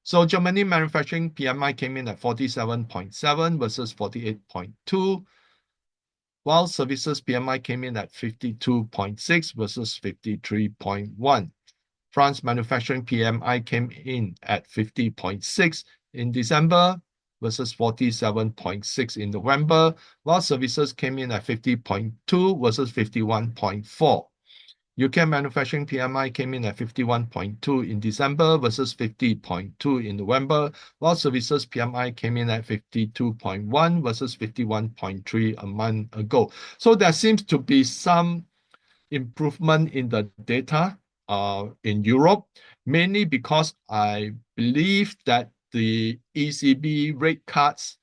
So Germany manufacturing PMI came in at 47.7 versus 48.2, while services PMI came in at 52.6 versus 53.1. France manufacturing PMI came in at 50.6 in December versus 47.6 in November, while services came in at 50.2 versus 51.4. UK manufacturing PMI came in at 51.2 in December versus 50.2 in November, while services PMI came in at 52.1 versus 51.3 a month ago. So there seems to be some improvement in the data in Europe, mainly because I believe that the ECB rate cuts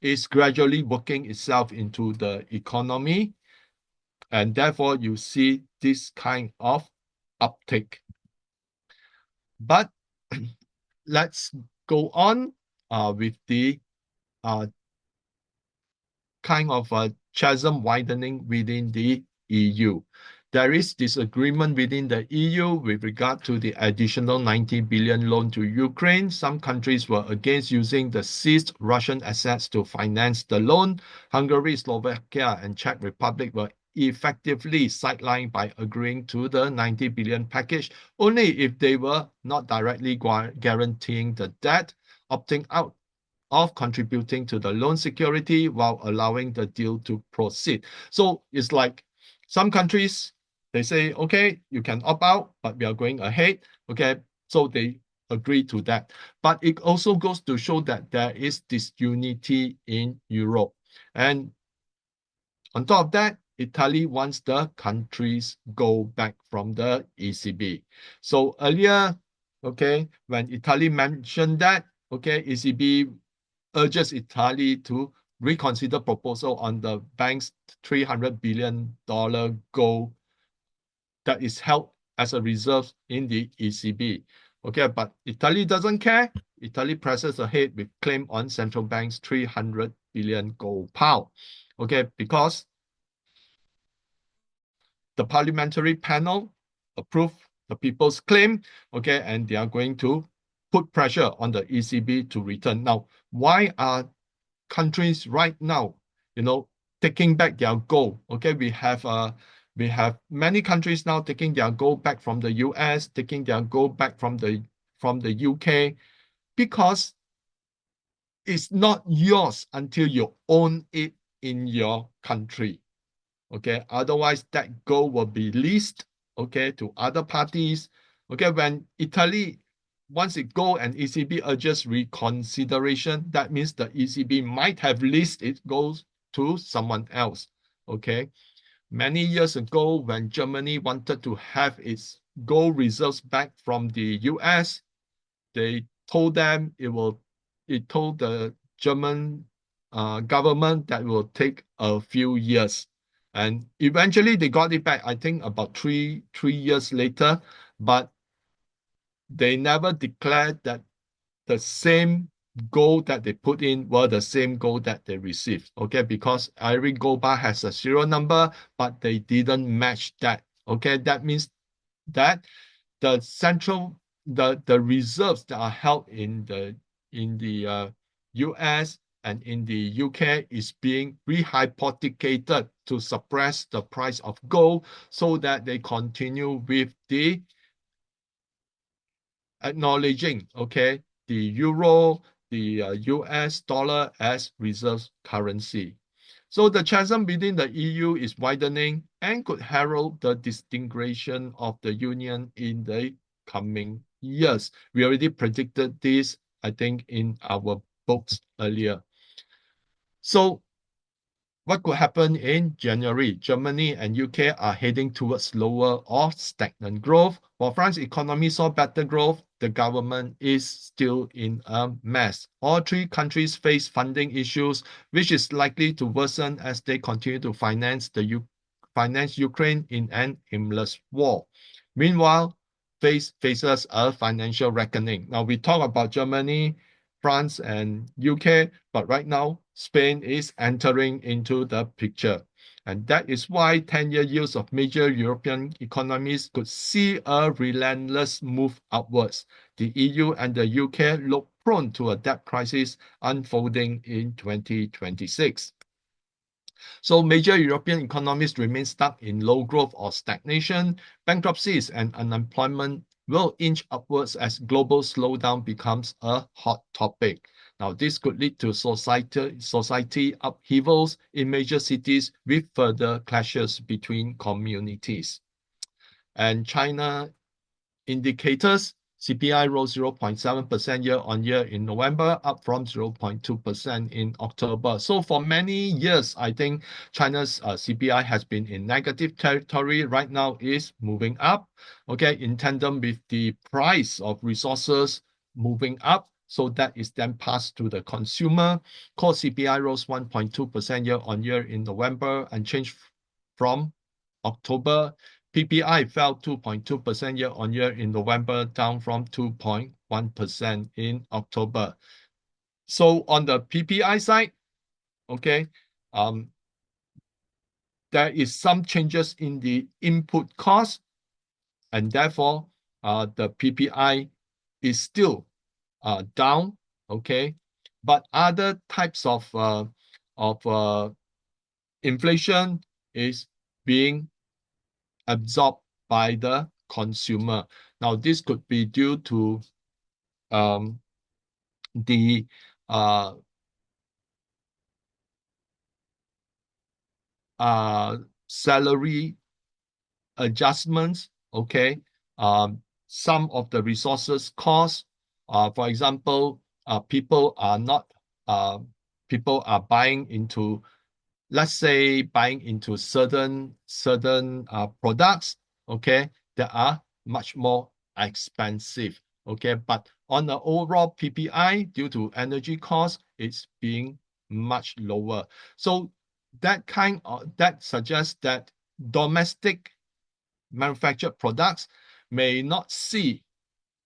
is gradually working itself into the economy, and therefore you see this kind of uptake. But let's go on with the uh, kind of a chasm widening within the EU. There is disagreement within the EU with regard to the additional 90 billion loan to Ukraine. Some countries were against using the seized Russian assets to finance the loan. Hungary, Slovakia, and Czech Republic were effectively sidelined by agreeing to the 90 billion package only if they were not directly guaranteeing the debt, opting out of contributing to the loan security while allowing the deal to proceed. So it's like some countries, they say, okay, you can opt out, but we are going ahead. Okay, so they agree to that. But it also goes to show that there is disunity in Europe. And On top of that, Italy wants the countries go back from the ECB. So earlier, okay, when Italy mentioned that, okay, ECB urges Italy to reconsider proposal on the bank's $300 billion gold that is held as a reserve in the ECB. Okay, but Italy doesn't care. Italy presses ahead with claim on central bank's 300 billion gold pound. Okay, because the parliamentary panel approved the people's claim, okay, and they are going to put pressure on the ECB to return. Now, why are countries right now, taking back their gold? Okay, we have many countries now taking their gold back from the US, taking their gold back from the UK, because it's not yours until you own it in your country. Okay, otherwise that gold will be leased, okay, to other parties. Okay, when Italy once it go and ECB urges reconsideration, that means the ECB might have leased its gold to someone else. Okay, many years ago, when Germany wanted to have its gold reserves back from the US, they told them it told the German government that it will take a few years. And eventually they got it back, I think about three years later, but they never declared that the same goal that they put in were the same goal that they received. Okay, because every gold bar has a serial number, but they didn't match that. Okay, that means that the central the reserves that are held in the US and in the UK is being rehypothecated to suppress the price of gold so that they continue with the acknowledging, okay, the euro, the US dollar as reserve currency. So the chasm between the EU is widening and could herald the disintegration of the union in the coming years. We already predicted this, I think, in our books earlier. So what could happen in January? Germany and UK are heading towards lower or stagnant growth. While France's economy saw better growth, the government is still in a mess. All three countries face funding issues, which is likely to worsen as they continue to finance Ukraine in an aimless war. Meanwhile, faces a financial reckoning. Now we talk about Germany, France, and UK, but right now Spain is entering into the picture. And that is why 10-year yields of major European economies could see a relentless move upwards. The EU and the UK look prone to a debt crisis unfolding in 2026. So major European economies remain stuck in low growth or stagnation. Bankruptcies and unemployment will inch upwards as global slowdown becomes a hot topic. Now, this could lead to society upheavals in major cities with further clashes between communities. And China indicators, CPI rose 0.7% year on year in November, up from 0.2% in October. So for many years, I think China's CPI has been in negative territory. Right now is moving up, okay, in tandem with the price of resources moving up. So that is then passed to the consumer. Core CPI rose 1.2% year on year in November and changed from October. PPI fell 2.2% year on year in November, down from 2.1% in October. So on the PPI side, okay, there is some changes in the input cost, and therefore the PPI is still down, okay, but other types of inflation is being absorbed by the consumer. Now, this could be due to the uh, salary adjustments, okay? Some of the resources cost, for example, people are not, people are buying into let's say buying into certain products, okay, that are much more expensive, okay, but on the overall PPI, due to energy costs, it's being much lower. So that suggests that domestic manufactured products may not see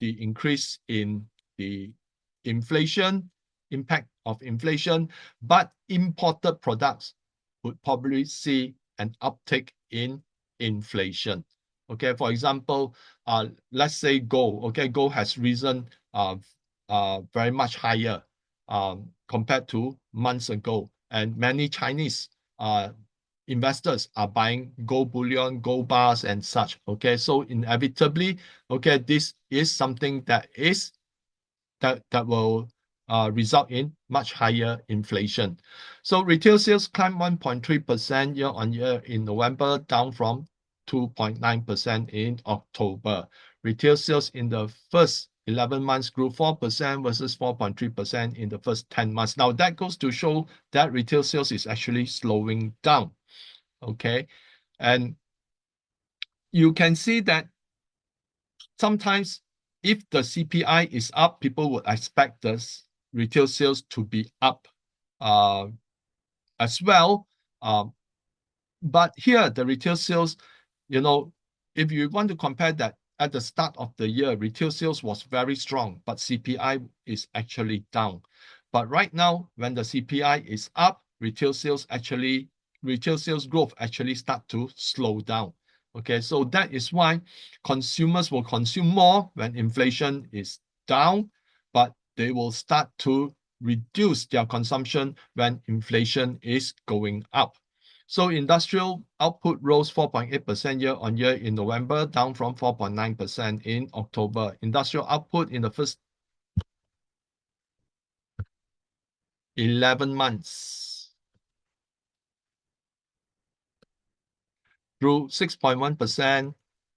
the increase in the inflation, impact of inflation, but imported products would probably see an uptick in inflation. Okay, for example, let's say gold. Okay, gold has risen very much higher compared to months ago, and many Chinese investors are buying gold bullion, gold bars, and such. Okay, so inevitably, okay, this is something that will result in much higher inflation. So retail sales climbed 1.3% year on year in November, down from 2.9% in October. Retail sales in the first 11 months grew 4% versus 4.3% in the first 10 months. Now that goes to show that retail sales is actually slowing down. Okay, and you can see that sometimes if the CPI is up, people would expect the retail sales to be up uh, as well. Um, but here, the retail sales, you know, if you want to compare that at the start of the year, retail sales was very strong, but CPI is actually down. But right now, when the CPI is up, retail sales growth actually start to slow down. Okay, so that is why consumers will consume more when inflation is down, but they will start to reduce their consumption when inflation is going up. So industrial output rose 4.8% year on year in November, down from 4.9% in October. Industrial output in the first 11 months grew 6.1%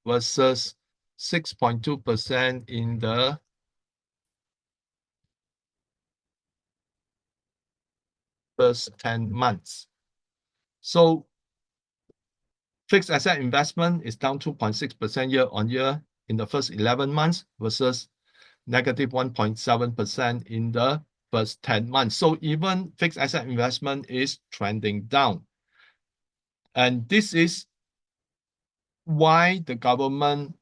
versus 6.2% in the first 10 months. So fixed asset investment is down 2.6% year on year in the first 11 months versus negative 1.7% in the first 10 months. So even fixed asset investment is trending down. And this is why the government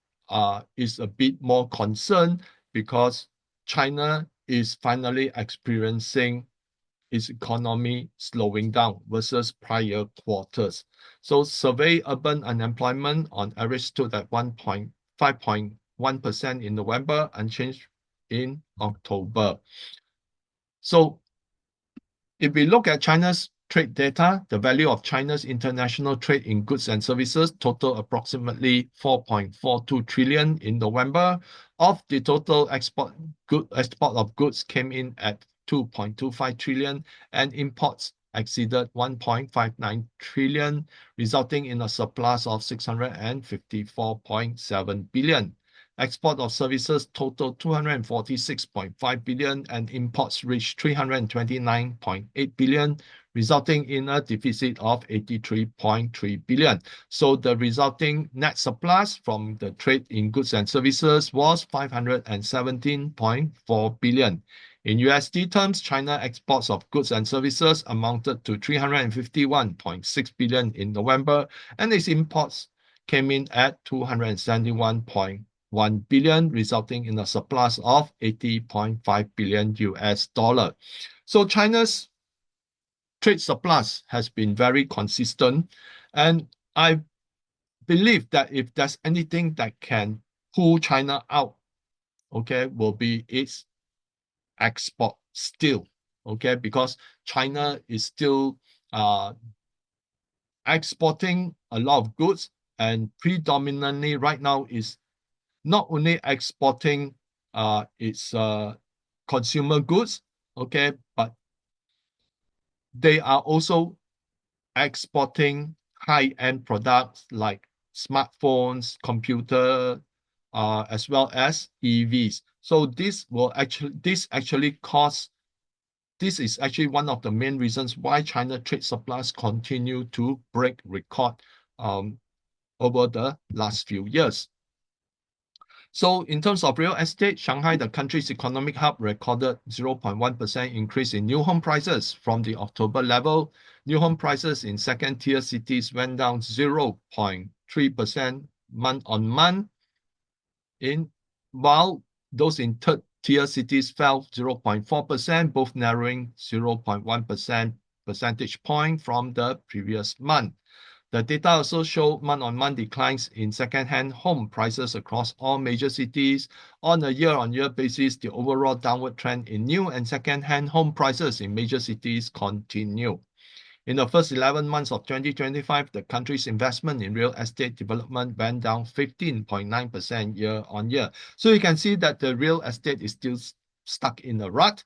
is a bit more concerned, because China is finally experiencing its economy slowing down versus prior quarters. So survey urban unemployment on average stood at 5.1% in November, unchanged in October. So if we look at China's trade data, the value of China's international trade in goods and services total approximately 4.42 trillion in November. Of the total export of goods came in at 2.25 trillion, and imports exceeded 1.59 trillion, resulting in a surplus of 654.7 billion. Export of services totaled 246.5 billion, and imports reached 329.8 billion, resulting in a deficit of 83.3 billion. So the resulting net surplus from the trade in goods and services was 517.4 billion. In USD terms, China exports of goods and services amounted to 351.6 billion in November, and its imports came in at 271.1 billion, resulting in a surplus of 80.5 billion US dollar. So China's trade surplus has been very consistent, and I believe that if there's anything that can pull China out, okay, will be its export still, okay, because China is still exporting a lot of goods, and predominantly right now is not only exporting its consumer goods, okay, but they are also exporting high-end products like smartphones, computer, as well as EVs. So this actually cause this is actually one of the main reasons why China trade surplus continue to break record over the last few years. So in terms of real estate, Shanghai, the country's economic hub, recorded 0.1% increase in new home prices from the October level. New home prices in second-tier cities went down 0.3% month on month, while those in third-tier cities fell 0.4%, both narrowing 0.1% percentage point from the previous month. The data also showed month-on-month declines in second-hand home prices across all major cities. On a year-on-year basis, the overall downward trend in new and second-hand home prices in major cities continue. In the first 11 months of 2025, the country's investment in real estate development went down 15.9% year-on-year. So you can see that the real estate is still stuck in a rut.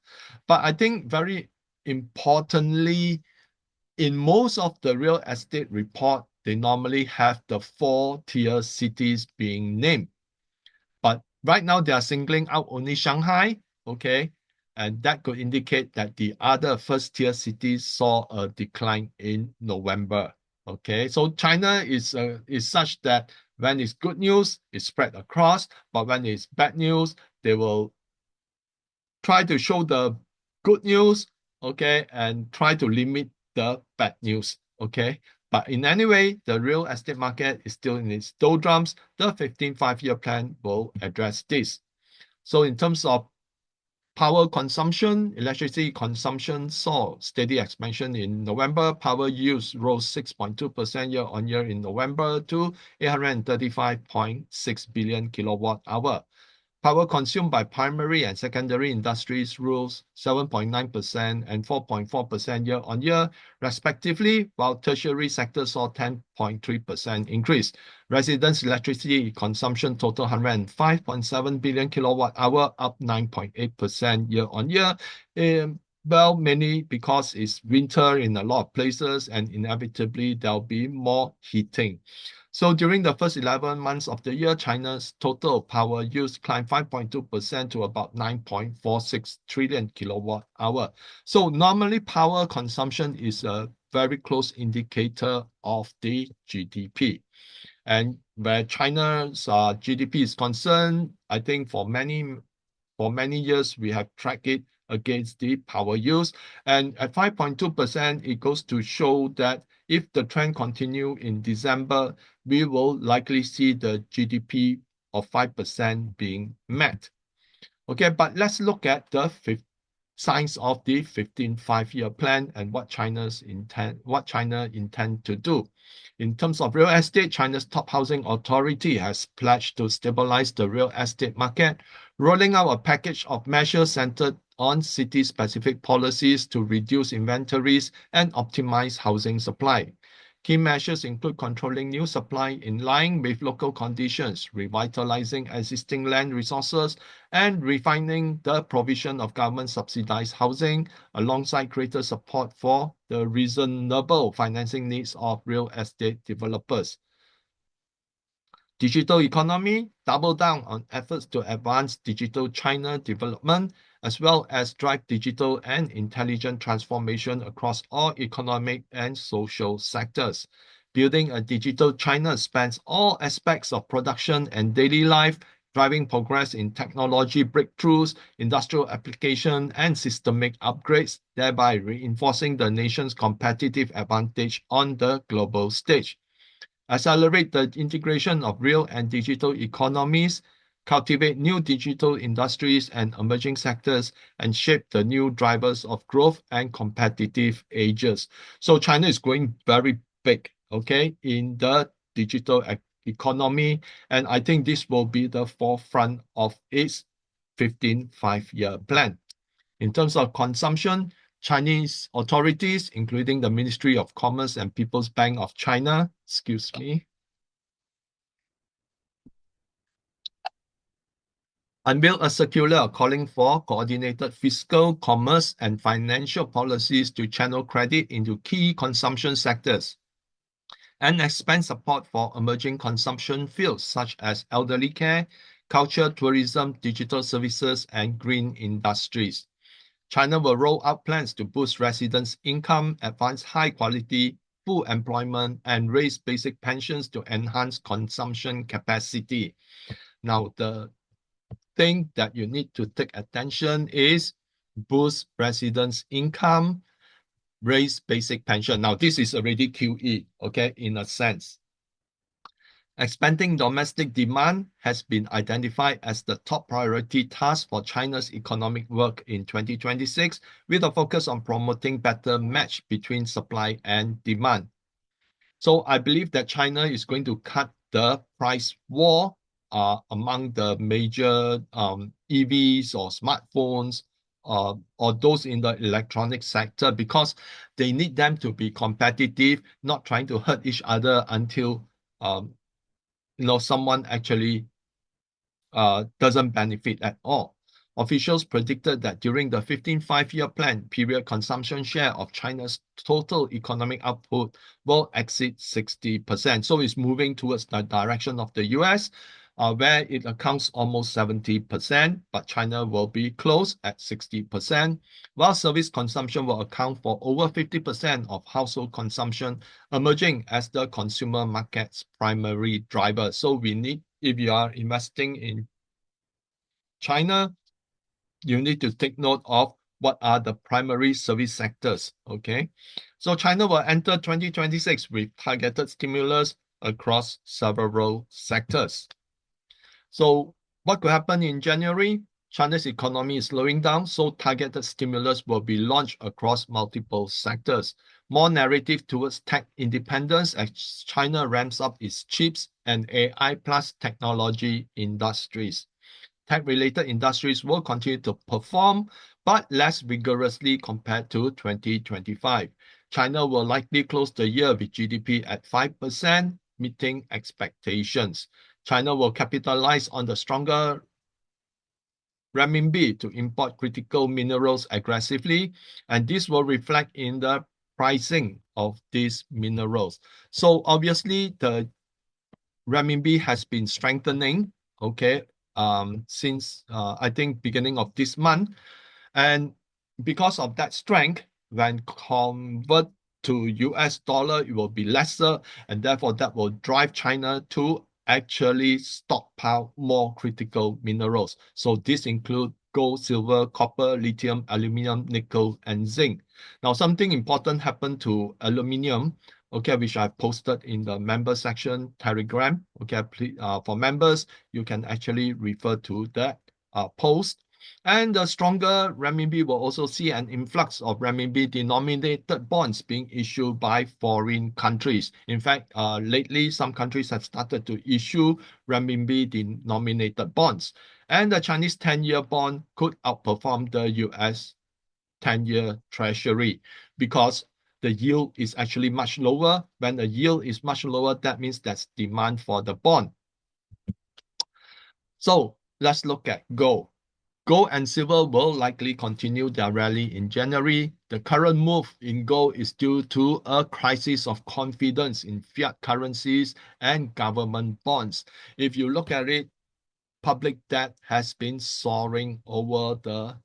But I think very importantly, in most of the real estate report, they normally have the 4-tier cities being named. But right now they are singling out only Shanghai, okay? And that could indicate that the other first-tier cities saw a decline in November, okay? So China is such that when it's good news, it's spread across, but when it's bad news, they will try to show the good news, okay, and try to limit the bad news, okay? But in any way, the real estate market is still in its doldrums. The 15th five-year plan will address this. So in terms of power consumption, electricity consumption saw steady expansion in November. Power use rose 6.2% year-on-year in November to 835.6 billion kilowatt hour. Power consumed by primary and secondary industries rose 7.9% and 4.4% year-on-year, respectively, while tertiary sector saw 10.3% increase. Residents' electricity consumption totaled 105.7 billion kilowatt hour, up 9.8% year-on-year. Well, mainly because it's winter in a lot of places, and inevitably there'll be more heating. So during the first 11 months of the year, China's total power use climbed 5.2% to about 9.46 trillion kilowatt hour. So normally power consumption is a very close indicator of the GDP. And where China's GDP is concerned, I think for many years, we have tracked it against the power use. And at 5.2%, it goes to show that if the trend continue in December, we will likely see the GDP of 5% being met. Okay, but let's look at the signs of the 15th five-year plan and what China intend to do. In terms of real estate, China's top housing authority has pledged to stabilize the real estate market, rolling out a package of measures centered on city-specific policies to reduce inventories and optimize housing supply. Key measures include controlling new supply in line with local conditions, revitalizing existing land resources, and refining the provision of government-subsidized housing, alongside greater support for the reasonable financing needs of real estate developers. Digital economy, double down on efforts to advance digital China development, as well as drive digital and intelligent transformation across all economic and social sectors. Building a digital China spans all aspects of production and daily life, driving progress in technology breakthroughs, industrial application, and systemic upgrades, thereby reinforcing the nation's competitive advantage on the global stage. Accelerate the integration of real and digital economies, cultivate new digital industries and emerging sectors, and shape the new drivers of growth and competitive edges. So China is growing very big, okay, in the digital economy, and I think this will be the forefront of its 15th five-year plan. In terms of consumption, Chinese authorities, including the Ministry of Commerce and People's Bank of China, unveiled a circular calling for coordinated fiscal, commerce, and financial policies to channel credit into key consumption sectors and expand support for emerging consumption fields such as elderly care, culture, tourism, digital services, and green industries. China will roll out plans to boost residents' income, advance high-quality full employment, and raise basic pensions to enhance consumption capacity. Now, the thing that you need to take attention is boost residents' income, raise basic pension. Now, this is already QE, okay, in a sense. Expanding domestic demand has been identified as the top priority task for China's economic work in 2026, with a focus on promoting better match between supply and demand. So I believe that China is going to cut the price war among the major EVs or smartphones or those in the electronic sector, because they need them to be competitive, not trying to hurt each other until someone actually doesn't benefit at all. Officials predicted that during the 15 five-year plan period, consumption share of China's total economic output will exceed 60%. So it's moving towards the direction of the US, where it accounts almost 70%, but China will be close at 60%, while service consumption will account for over 50% of household consumption, emerging as the consumer market's primary driver. So we need, if you are investing in China, you need to take note of what are the primary service sectors, okay? So China will enter 2026 with targeted stimulus across several sectors. So what could happen in January? China's economy is slowing down, so targeted stimulus will be launched across multiple sectors. More narrative towards tech independence as China ramps up its chips and AI plus technology industries. Tech-related industries will continue to perform, but less vigorously compared to 2025. China will likely close the year with GDP at 5%, meeting expectations. China will capitalize on the stronger renminbi to import critical minerals aggressively, and this will reflect in the pricing of these minerals. So obviously, the renminbi has been strengthening, okay, since I think beginning of this month. And because of that strength, when convert to US dollar, it will be lesser, and therefore that will drive China to actually stockpile more critical minerals. So this includes gold, silver, copper, lithium, aluminum, nickel, and zinc. Now, something important happened to aluminum, okay, which I posted in the member section Telegram. Okay, please, for members, you can actually refer to that post. And the stronger renminbi will also see an influx of renminbi denominated bonds being issued by foreign countries. In fact, lately, some countries have started to issue renminbi denominated bonds. And the Chinese 10-year bond could outperform the US 10-year Treasury because the yield is actually much lower. When the yield is much lower, that means there's demand for the bond. So let's look at gold. Gold and silver will likely continue their rally in January. The current move in gold is due to a crisis of confidence in fiat currencies and government bonds. If you look at it, public debt has been soaring over the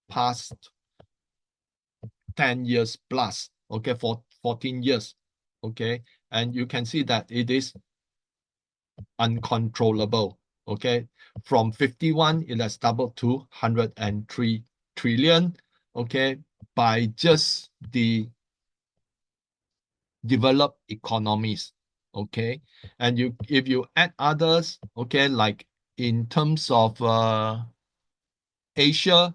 past 10 years plus, okay, for 14 years, okay, and you can see that it is uncontrollable, okay. From 51, it has doubled to 103 trillion, okay, by just the developed economies, okay. And if you add others, okay, like in terms of Asia,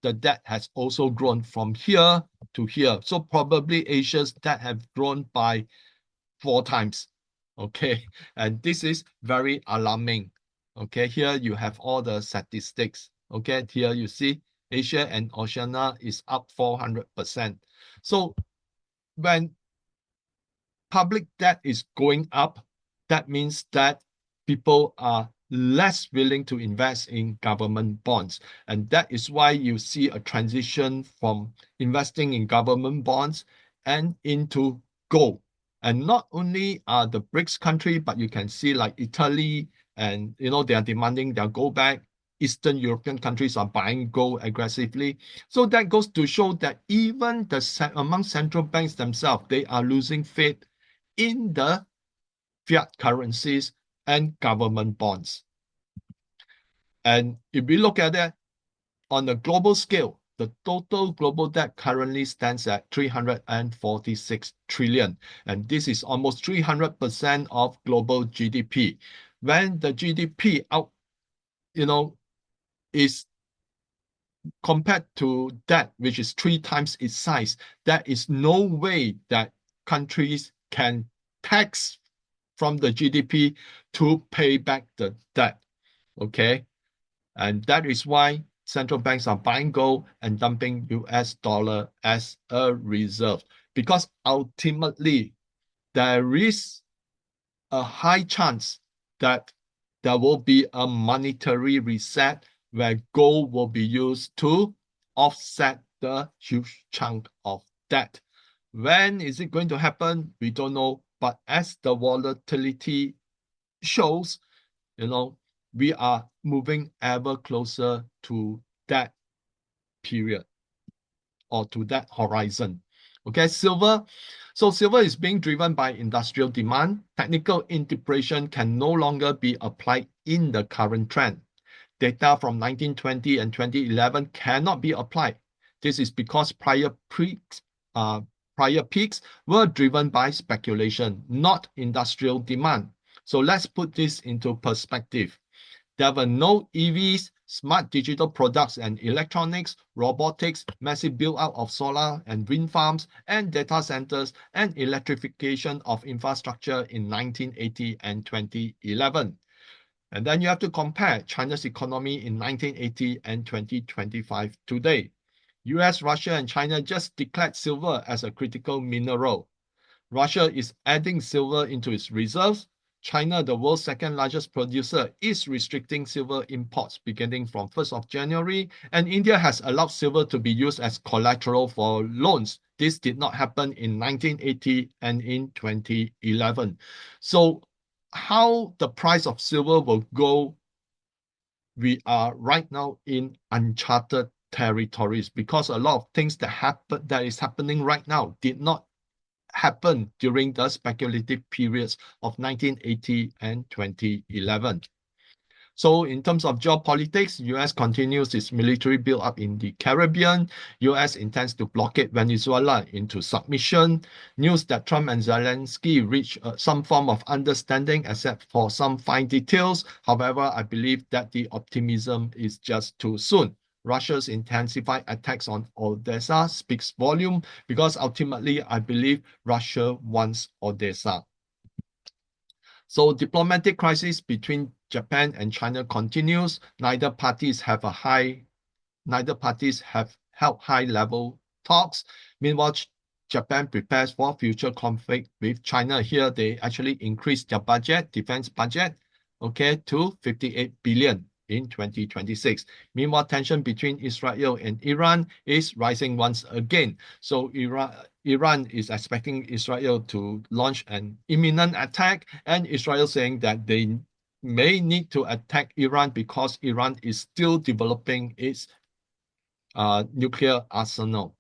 the debt has also grown from here to here. So probably Asia's debt have grown by 4 times. Okay, and this is very alarming. Okay, here you have all the statistics. Okay, here you see Asia and Oceania is up 400%. So when public debt is going up, that means that people are less willing to invest in government bonds. And that is why you see a transition from investing in government bonds and into gold. And not only are the BRICS country, but you can see like Italy and they are demanding their gold back. Eastern European countries are buying gold aggressively. So that goes to show that even among central banks themselves, they are losing faith in the fiat currencies and government bonds. And if we look at it on a global scale, the total global debt currently stands at 346 trillion, and this is almost 300% of global GDP. When the GDP is compared to that, which is 3 times its size, there is no way that countries can tax from the GDP to pay back the debt. Okay. And that is why central banks are buying gold and dumping US dollar as a reserve. Because ultimately, there is a high chance that there will be a monetary reset where gold will be used to offset the huge chunk of debt. When is it going to happen? We don't know. But as the volatility shows, we are moving ever closer to that period or to that horizon. Okay, silver. So silver is being driven by industrial demand. Technical interpretation can no longer be applied in the current trend. Data from 1920 and 2011 cannot be applied. This is because prior peaks were driven by speculation, not industrial demand. So let's put this into perspective. There were no EVs, smart digital products and electronics, robotics, massive build-out of solar and wind farms, and data centers, and electrification of infrastructure in 1980 and 2011. And then you have to compare China's economy in 1980 and 2025 today. US, Russia, and China just declared silver as a critical mineral. Russia is adding silver into its reserves. China, the world's second largest producer, is restricting silver imports beginning from 1st of January, and India has allowed silver to be used as collateral for loans. This did not happen in 1980 and in 2011. So how the price of silver will go, we are right now in uncharted territories because a lot of things that is happening right now did not happened during the speculative periods of 1980 and 2011. So in terms of geopolitics, US continues its military build-up in the Caribbean. US intends to blockade Venezuela into submission. News that Trump and Zelensky reach some form of understanding, except for some fine details. However, I believe that the optimism is just too soon. Russia's intensified attacks on Odessa speaks volume because ultimately I believe Russia wants Odessa. So diplomatic crisis between Japan and China continues. Neither parties have held high-level talks. Meanwhile, Japan prepares for future conflict with China. Here, they actually increased their defense budget, okay, to 58 billion in 2026. Meanwhile, tension between Israel and Iran is rising once again. So Iran is expecting Israel to launch an imminent attack, and Israel saying that they may need to attack Iran because Iran is still developing its nuclear arsenal.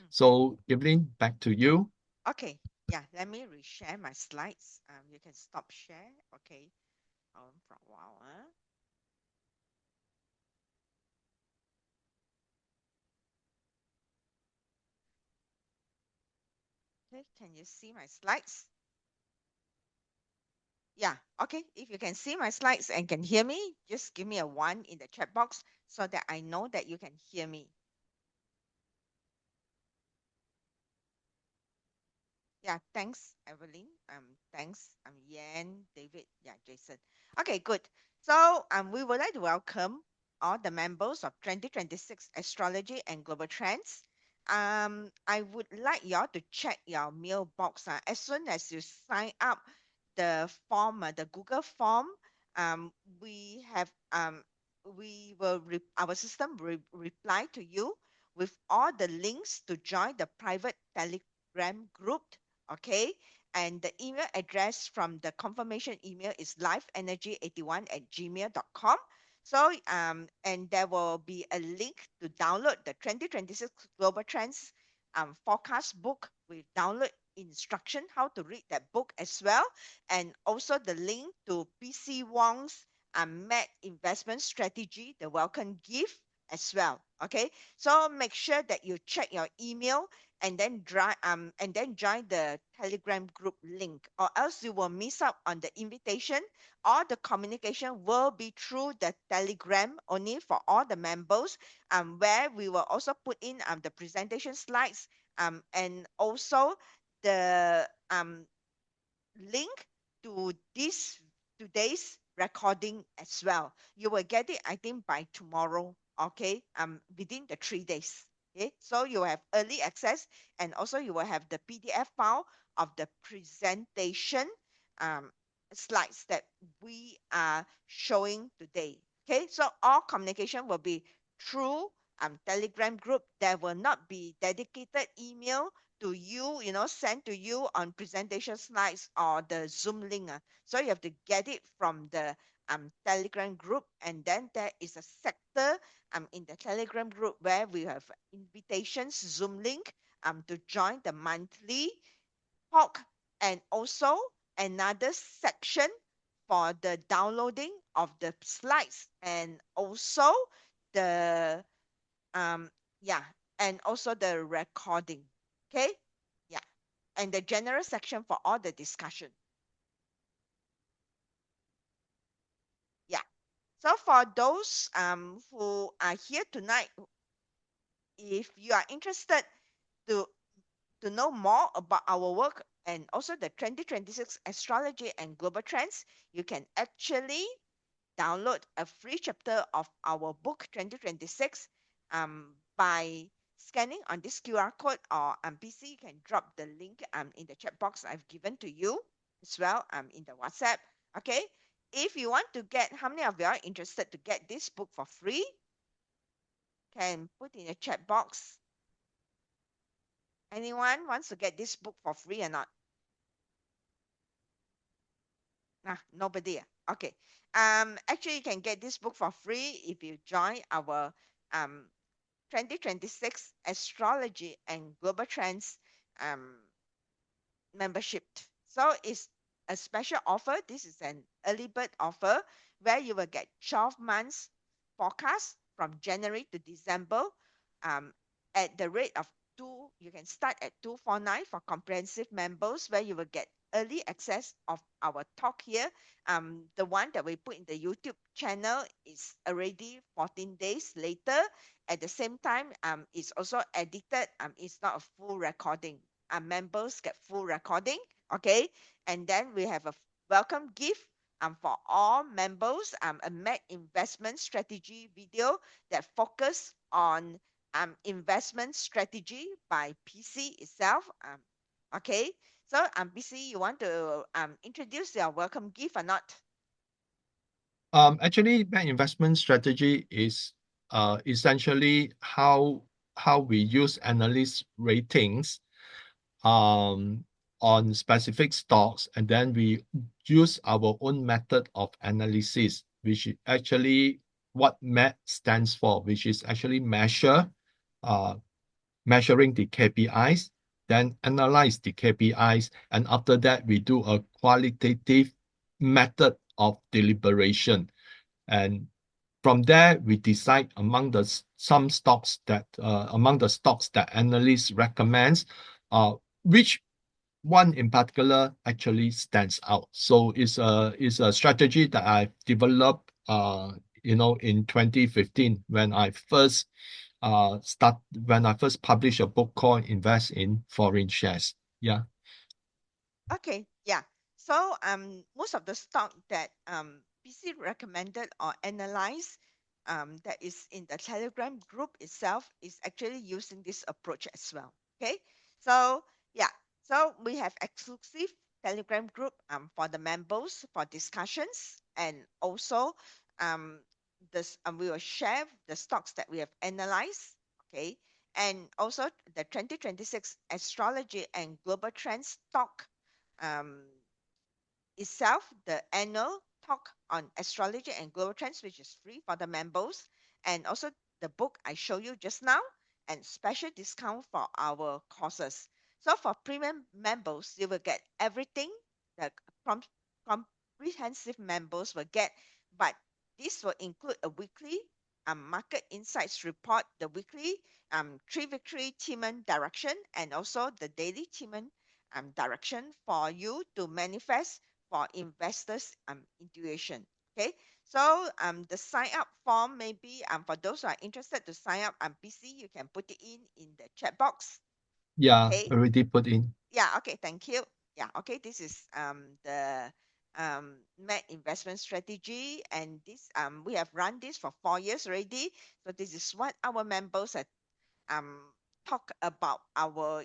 So, Evelyn, back to you. Okay. Yeah, let me reshare my slides. You can stop share. Okay. For a while. Okay, can you see my slides? Yeah, okay. If you can see my slides and can hear me, just give me a 1 in the chat box so that I know that you can hear me. Yeah, thanks, Evelyn. Thanks, Yan, David, yeah, Jason. Okay, good. So we would like to welcome all the members of 2026 Astrology and Global Trends. I would like y'all to check your mailbox. As soon as you sign up the form, the Google form, um, we have we will our system will reply to you with all the links to join the private Telegram group. Okay, and the email address from the confirmation email is liveenergy81@gmail.com. So and there will be a link to download the 2026 Global Trends forecast book with download instruction how to read that book as well, and also the link to PC Wong's Met investment strategy, the welcome gift as well. Okay, so make sure that you check your email and then join the Telegram group link, or else you will miss out on the invitation. All the communication will be through the Telegram only for all the members, where we will also put in the presentation slides, and also the link to this today's recording as well. You will get it, I think, by tomorrow. Okay, within the 3 days. Okay, so you have early access, and also you will have the PDF file of the presentation um, slides that we are showing today. Okay, so all communication will be through Telegram group. There will not be dedicated email to you, sent to you on presentation slides or the Zoom link. So you have to get it from the Telegram group, and then there is a sector in the Telegram group where we have invitations Zoom link to join the monthly talk, and also another section for the downloading of the slides, and also the um yeah and also the recording. Okay, yeah, and the general section for all the discussion. Yeah, so for those who are here tonight, if you are interested to know more about our work and also the 2026 astrology and global trends, you can actually download a free chapter of our book 2026 by scanning on this QR code, or PC, you can drop the link in the chat box I've given to you as well in the WhatsApp. Okay. If you want to get, how many of you are interested to get this book for free? Can put in the chat box. Anyone wants to get this book for free or not? Nobody. Okay. Actually, you can get this book for free if you join our 2026 astrology and global trends um, membership. So it's a special offer. This is an early bird offer where you will get 12 months forecast from January to December at the rate of two. You can start at 249 for comprehensive members, where you will get early access of our talk here. The one that we put in the YouTube channel is already 14 days later. At the same time, it's also edited. It's not a full recording. Members get full recording. Okay, and then we have a welcome gift for all members, a Mac investment strategy video that focus on investment strategy by PC itself. Okay, so PC, you want to introduce your welcome gift or not? Actually, that investment strategy is essentially how we use analyst ratings um, on specific stocks, and then we use our own method of analysis, which is actually what MET stands for, which is actually uh, measuring the KPIs, then analyze the KPIs, and after that we do a qualitative method of deliberation. And from there, we decide among the some stocks that among the stocks that analysts recommends, which one in particular actually stands out. So it's a strategy that I developed, in 2015 when I first published a book called Invest in Foreign Shares. Yeah. Okay, yeah. So most of the stock that PC recommended or analyzed that is in the Telegram group itself is actually using this approach as well. Okay, so yeah, so we have exclusive Telegram group for the members for discussions, and also um this we will share the stocks that we have analyzed. Okay, and also the 2026 astrology and global trends stock um, itself, the annual talk on astrology and global trends, which is free for the members, and also the book I show you just now, and special discount for our courses. So for premium members, you will get everything that com- comprehensive members will get, but this will include a weekly market insights report, the weekly three victory Timan direction, and also the daily Timan direction for you to manifest for investors intuition. Okay, so the sign up form, maybe for those who are interested to sign up PC, you can put it in the chat box. Yeah, Okay, already put in. yeah, okay, thank you. Yeah, okay, this is the MET investment strategy, and this we have run this for 4 years already. So this is what our members have um talk about our,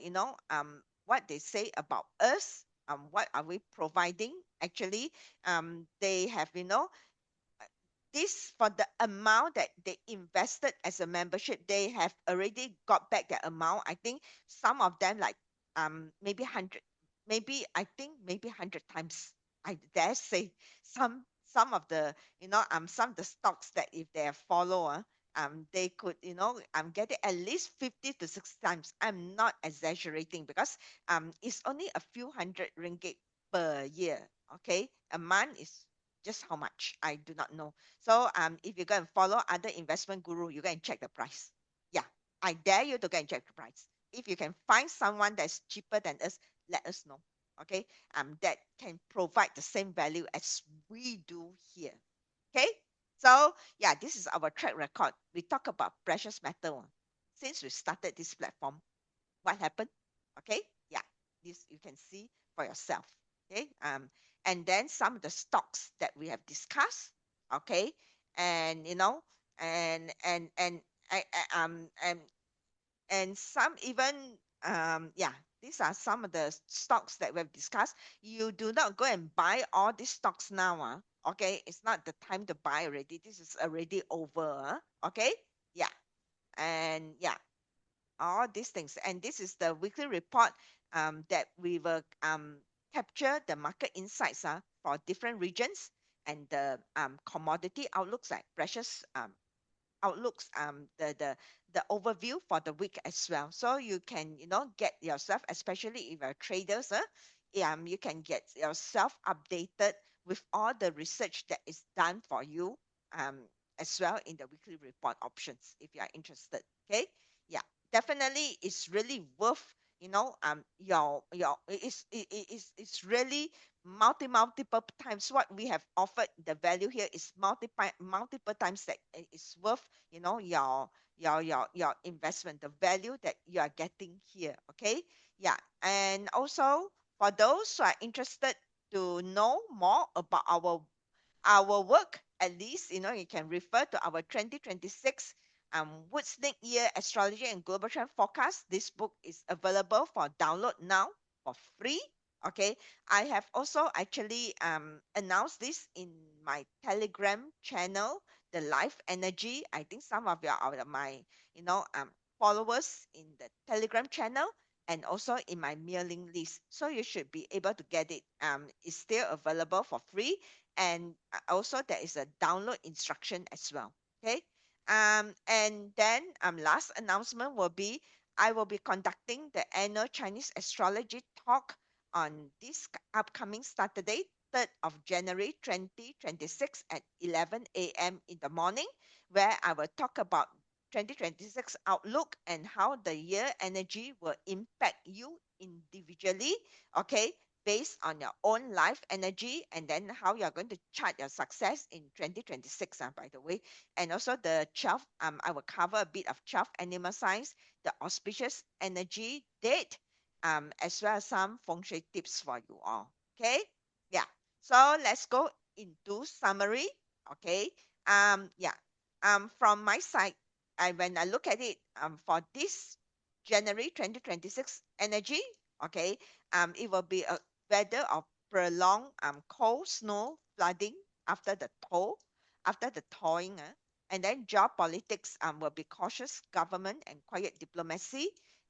what they say about us, what are we providing actually. They have, this for the amount that they invested as a membership, they have already got back that amount. I think some of them, like maybe 100, maybe I think maybe 100 times, I dare say. Some of the, some of the stocks that if they follow, they could, get it at least 50 to 60 times. I'm not exaggerating, because it's only a few hundred ringgit per year. Okay, a month is just how much I do not know. So if you go and follow other investment guru, you go and check the price. Yeah, I dare you to go and check the price. If you can find someone that's cheaper than us, let us know. Okay, that can provide the same value as we do here. Okay, so yeah, this is our track record. We talk about precious metal since we started this platform. What happened? Okay, yeah, this you can see for yourself. Okay, and then some of the stocks that we have discussed. Okay, and and I, I- um and some even yeah, these are some of the stocks that we've discussed. You do not go and buy all these stocks now. Okay, it's not the time to buy already. This is already over. Okay, yeah, and yeah, all these things. And this is the weekly report that we will capture the market insights for different regions, and the commodity outlooks, like precious outlooks, the overview for the week as well. So you can, get yourself, especially if you're traders, you can get yourself updated with all the research that is done for you, um, as well in the weekly report options if you are interested. Okay, yeah, definitely it's really worth, your it's really multiple times what we have offered. The value here is multiple times that is worth, your investment, the value that you are getting here. Okay, yeah, and also for those who are interested to know more about our work, at least, you can refer to our 2026 Woodsnake Year Astrology and Global Trend Forecast. This book is available for download now for free. Okay, I have also actually announced this in my Telegram channel, the Life Energy. I think some of you are my, followers in the Telegram channel, and also in my mailing list. So you should be able to get it. It's still available for free, and also there is a download instruction as well. Okay, and then last announcement will be, I will be conducting the annual Chinese astrology talk on this upcoming Saturday, 3rd of January 2026 at 11 a.m. in the morning, where I will talk about 2026 outlook and how the year energy will impact you individually. Okay, based on your own life energy, and then how you're going to chart your success in 2026, by the way. And also the 12, I will cover a bit of 12 animal signs, the auspicious energy date, as well as some feng shui tips for you all. Okay, yeah, so let's go into summary. Okay, yeah, from my side, when I look at it, for this January 2026 energy, okay, it will be a weather of prolonged cold snow flooding after the thawing, and then geopolitics will be cautious government and quiet diplomacy,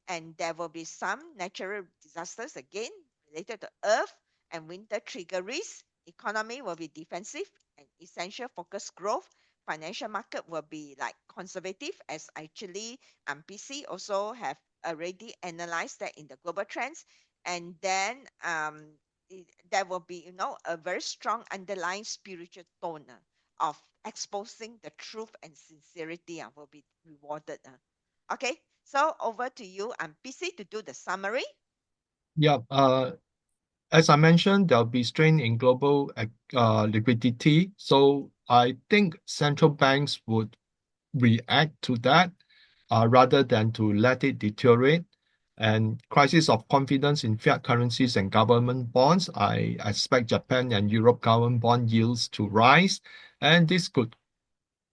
and there will be some natural disasters again related to earth and winter trigger risk. Economy will be defensive, an essential focus growth. Financial market will be like conservative, as actually PC also have already analyzed that in the global trends. And then there will be, a very strong underlying spiritual tone of exposing the truth and sincerity will be rewarded. Okay, so over to you, PC, to do the summary. Yeah, as I mentioned, there'll be strain in global liquidity. So I think central banks would react to that rather than to let it deteriorate. And crisis of confidence in fiat currencies and government bonds. I expect Japan and Europe government bond yields to rise, and this could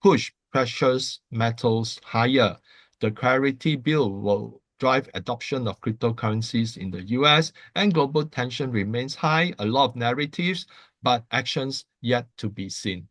push precious metals higher. The Clarity Bill will drive adoption of cryptocurrencies in the US, and global tension remains high. A lot of narratives, but actions yet to be seen.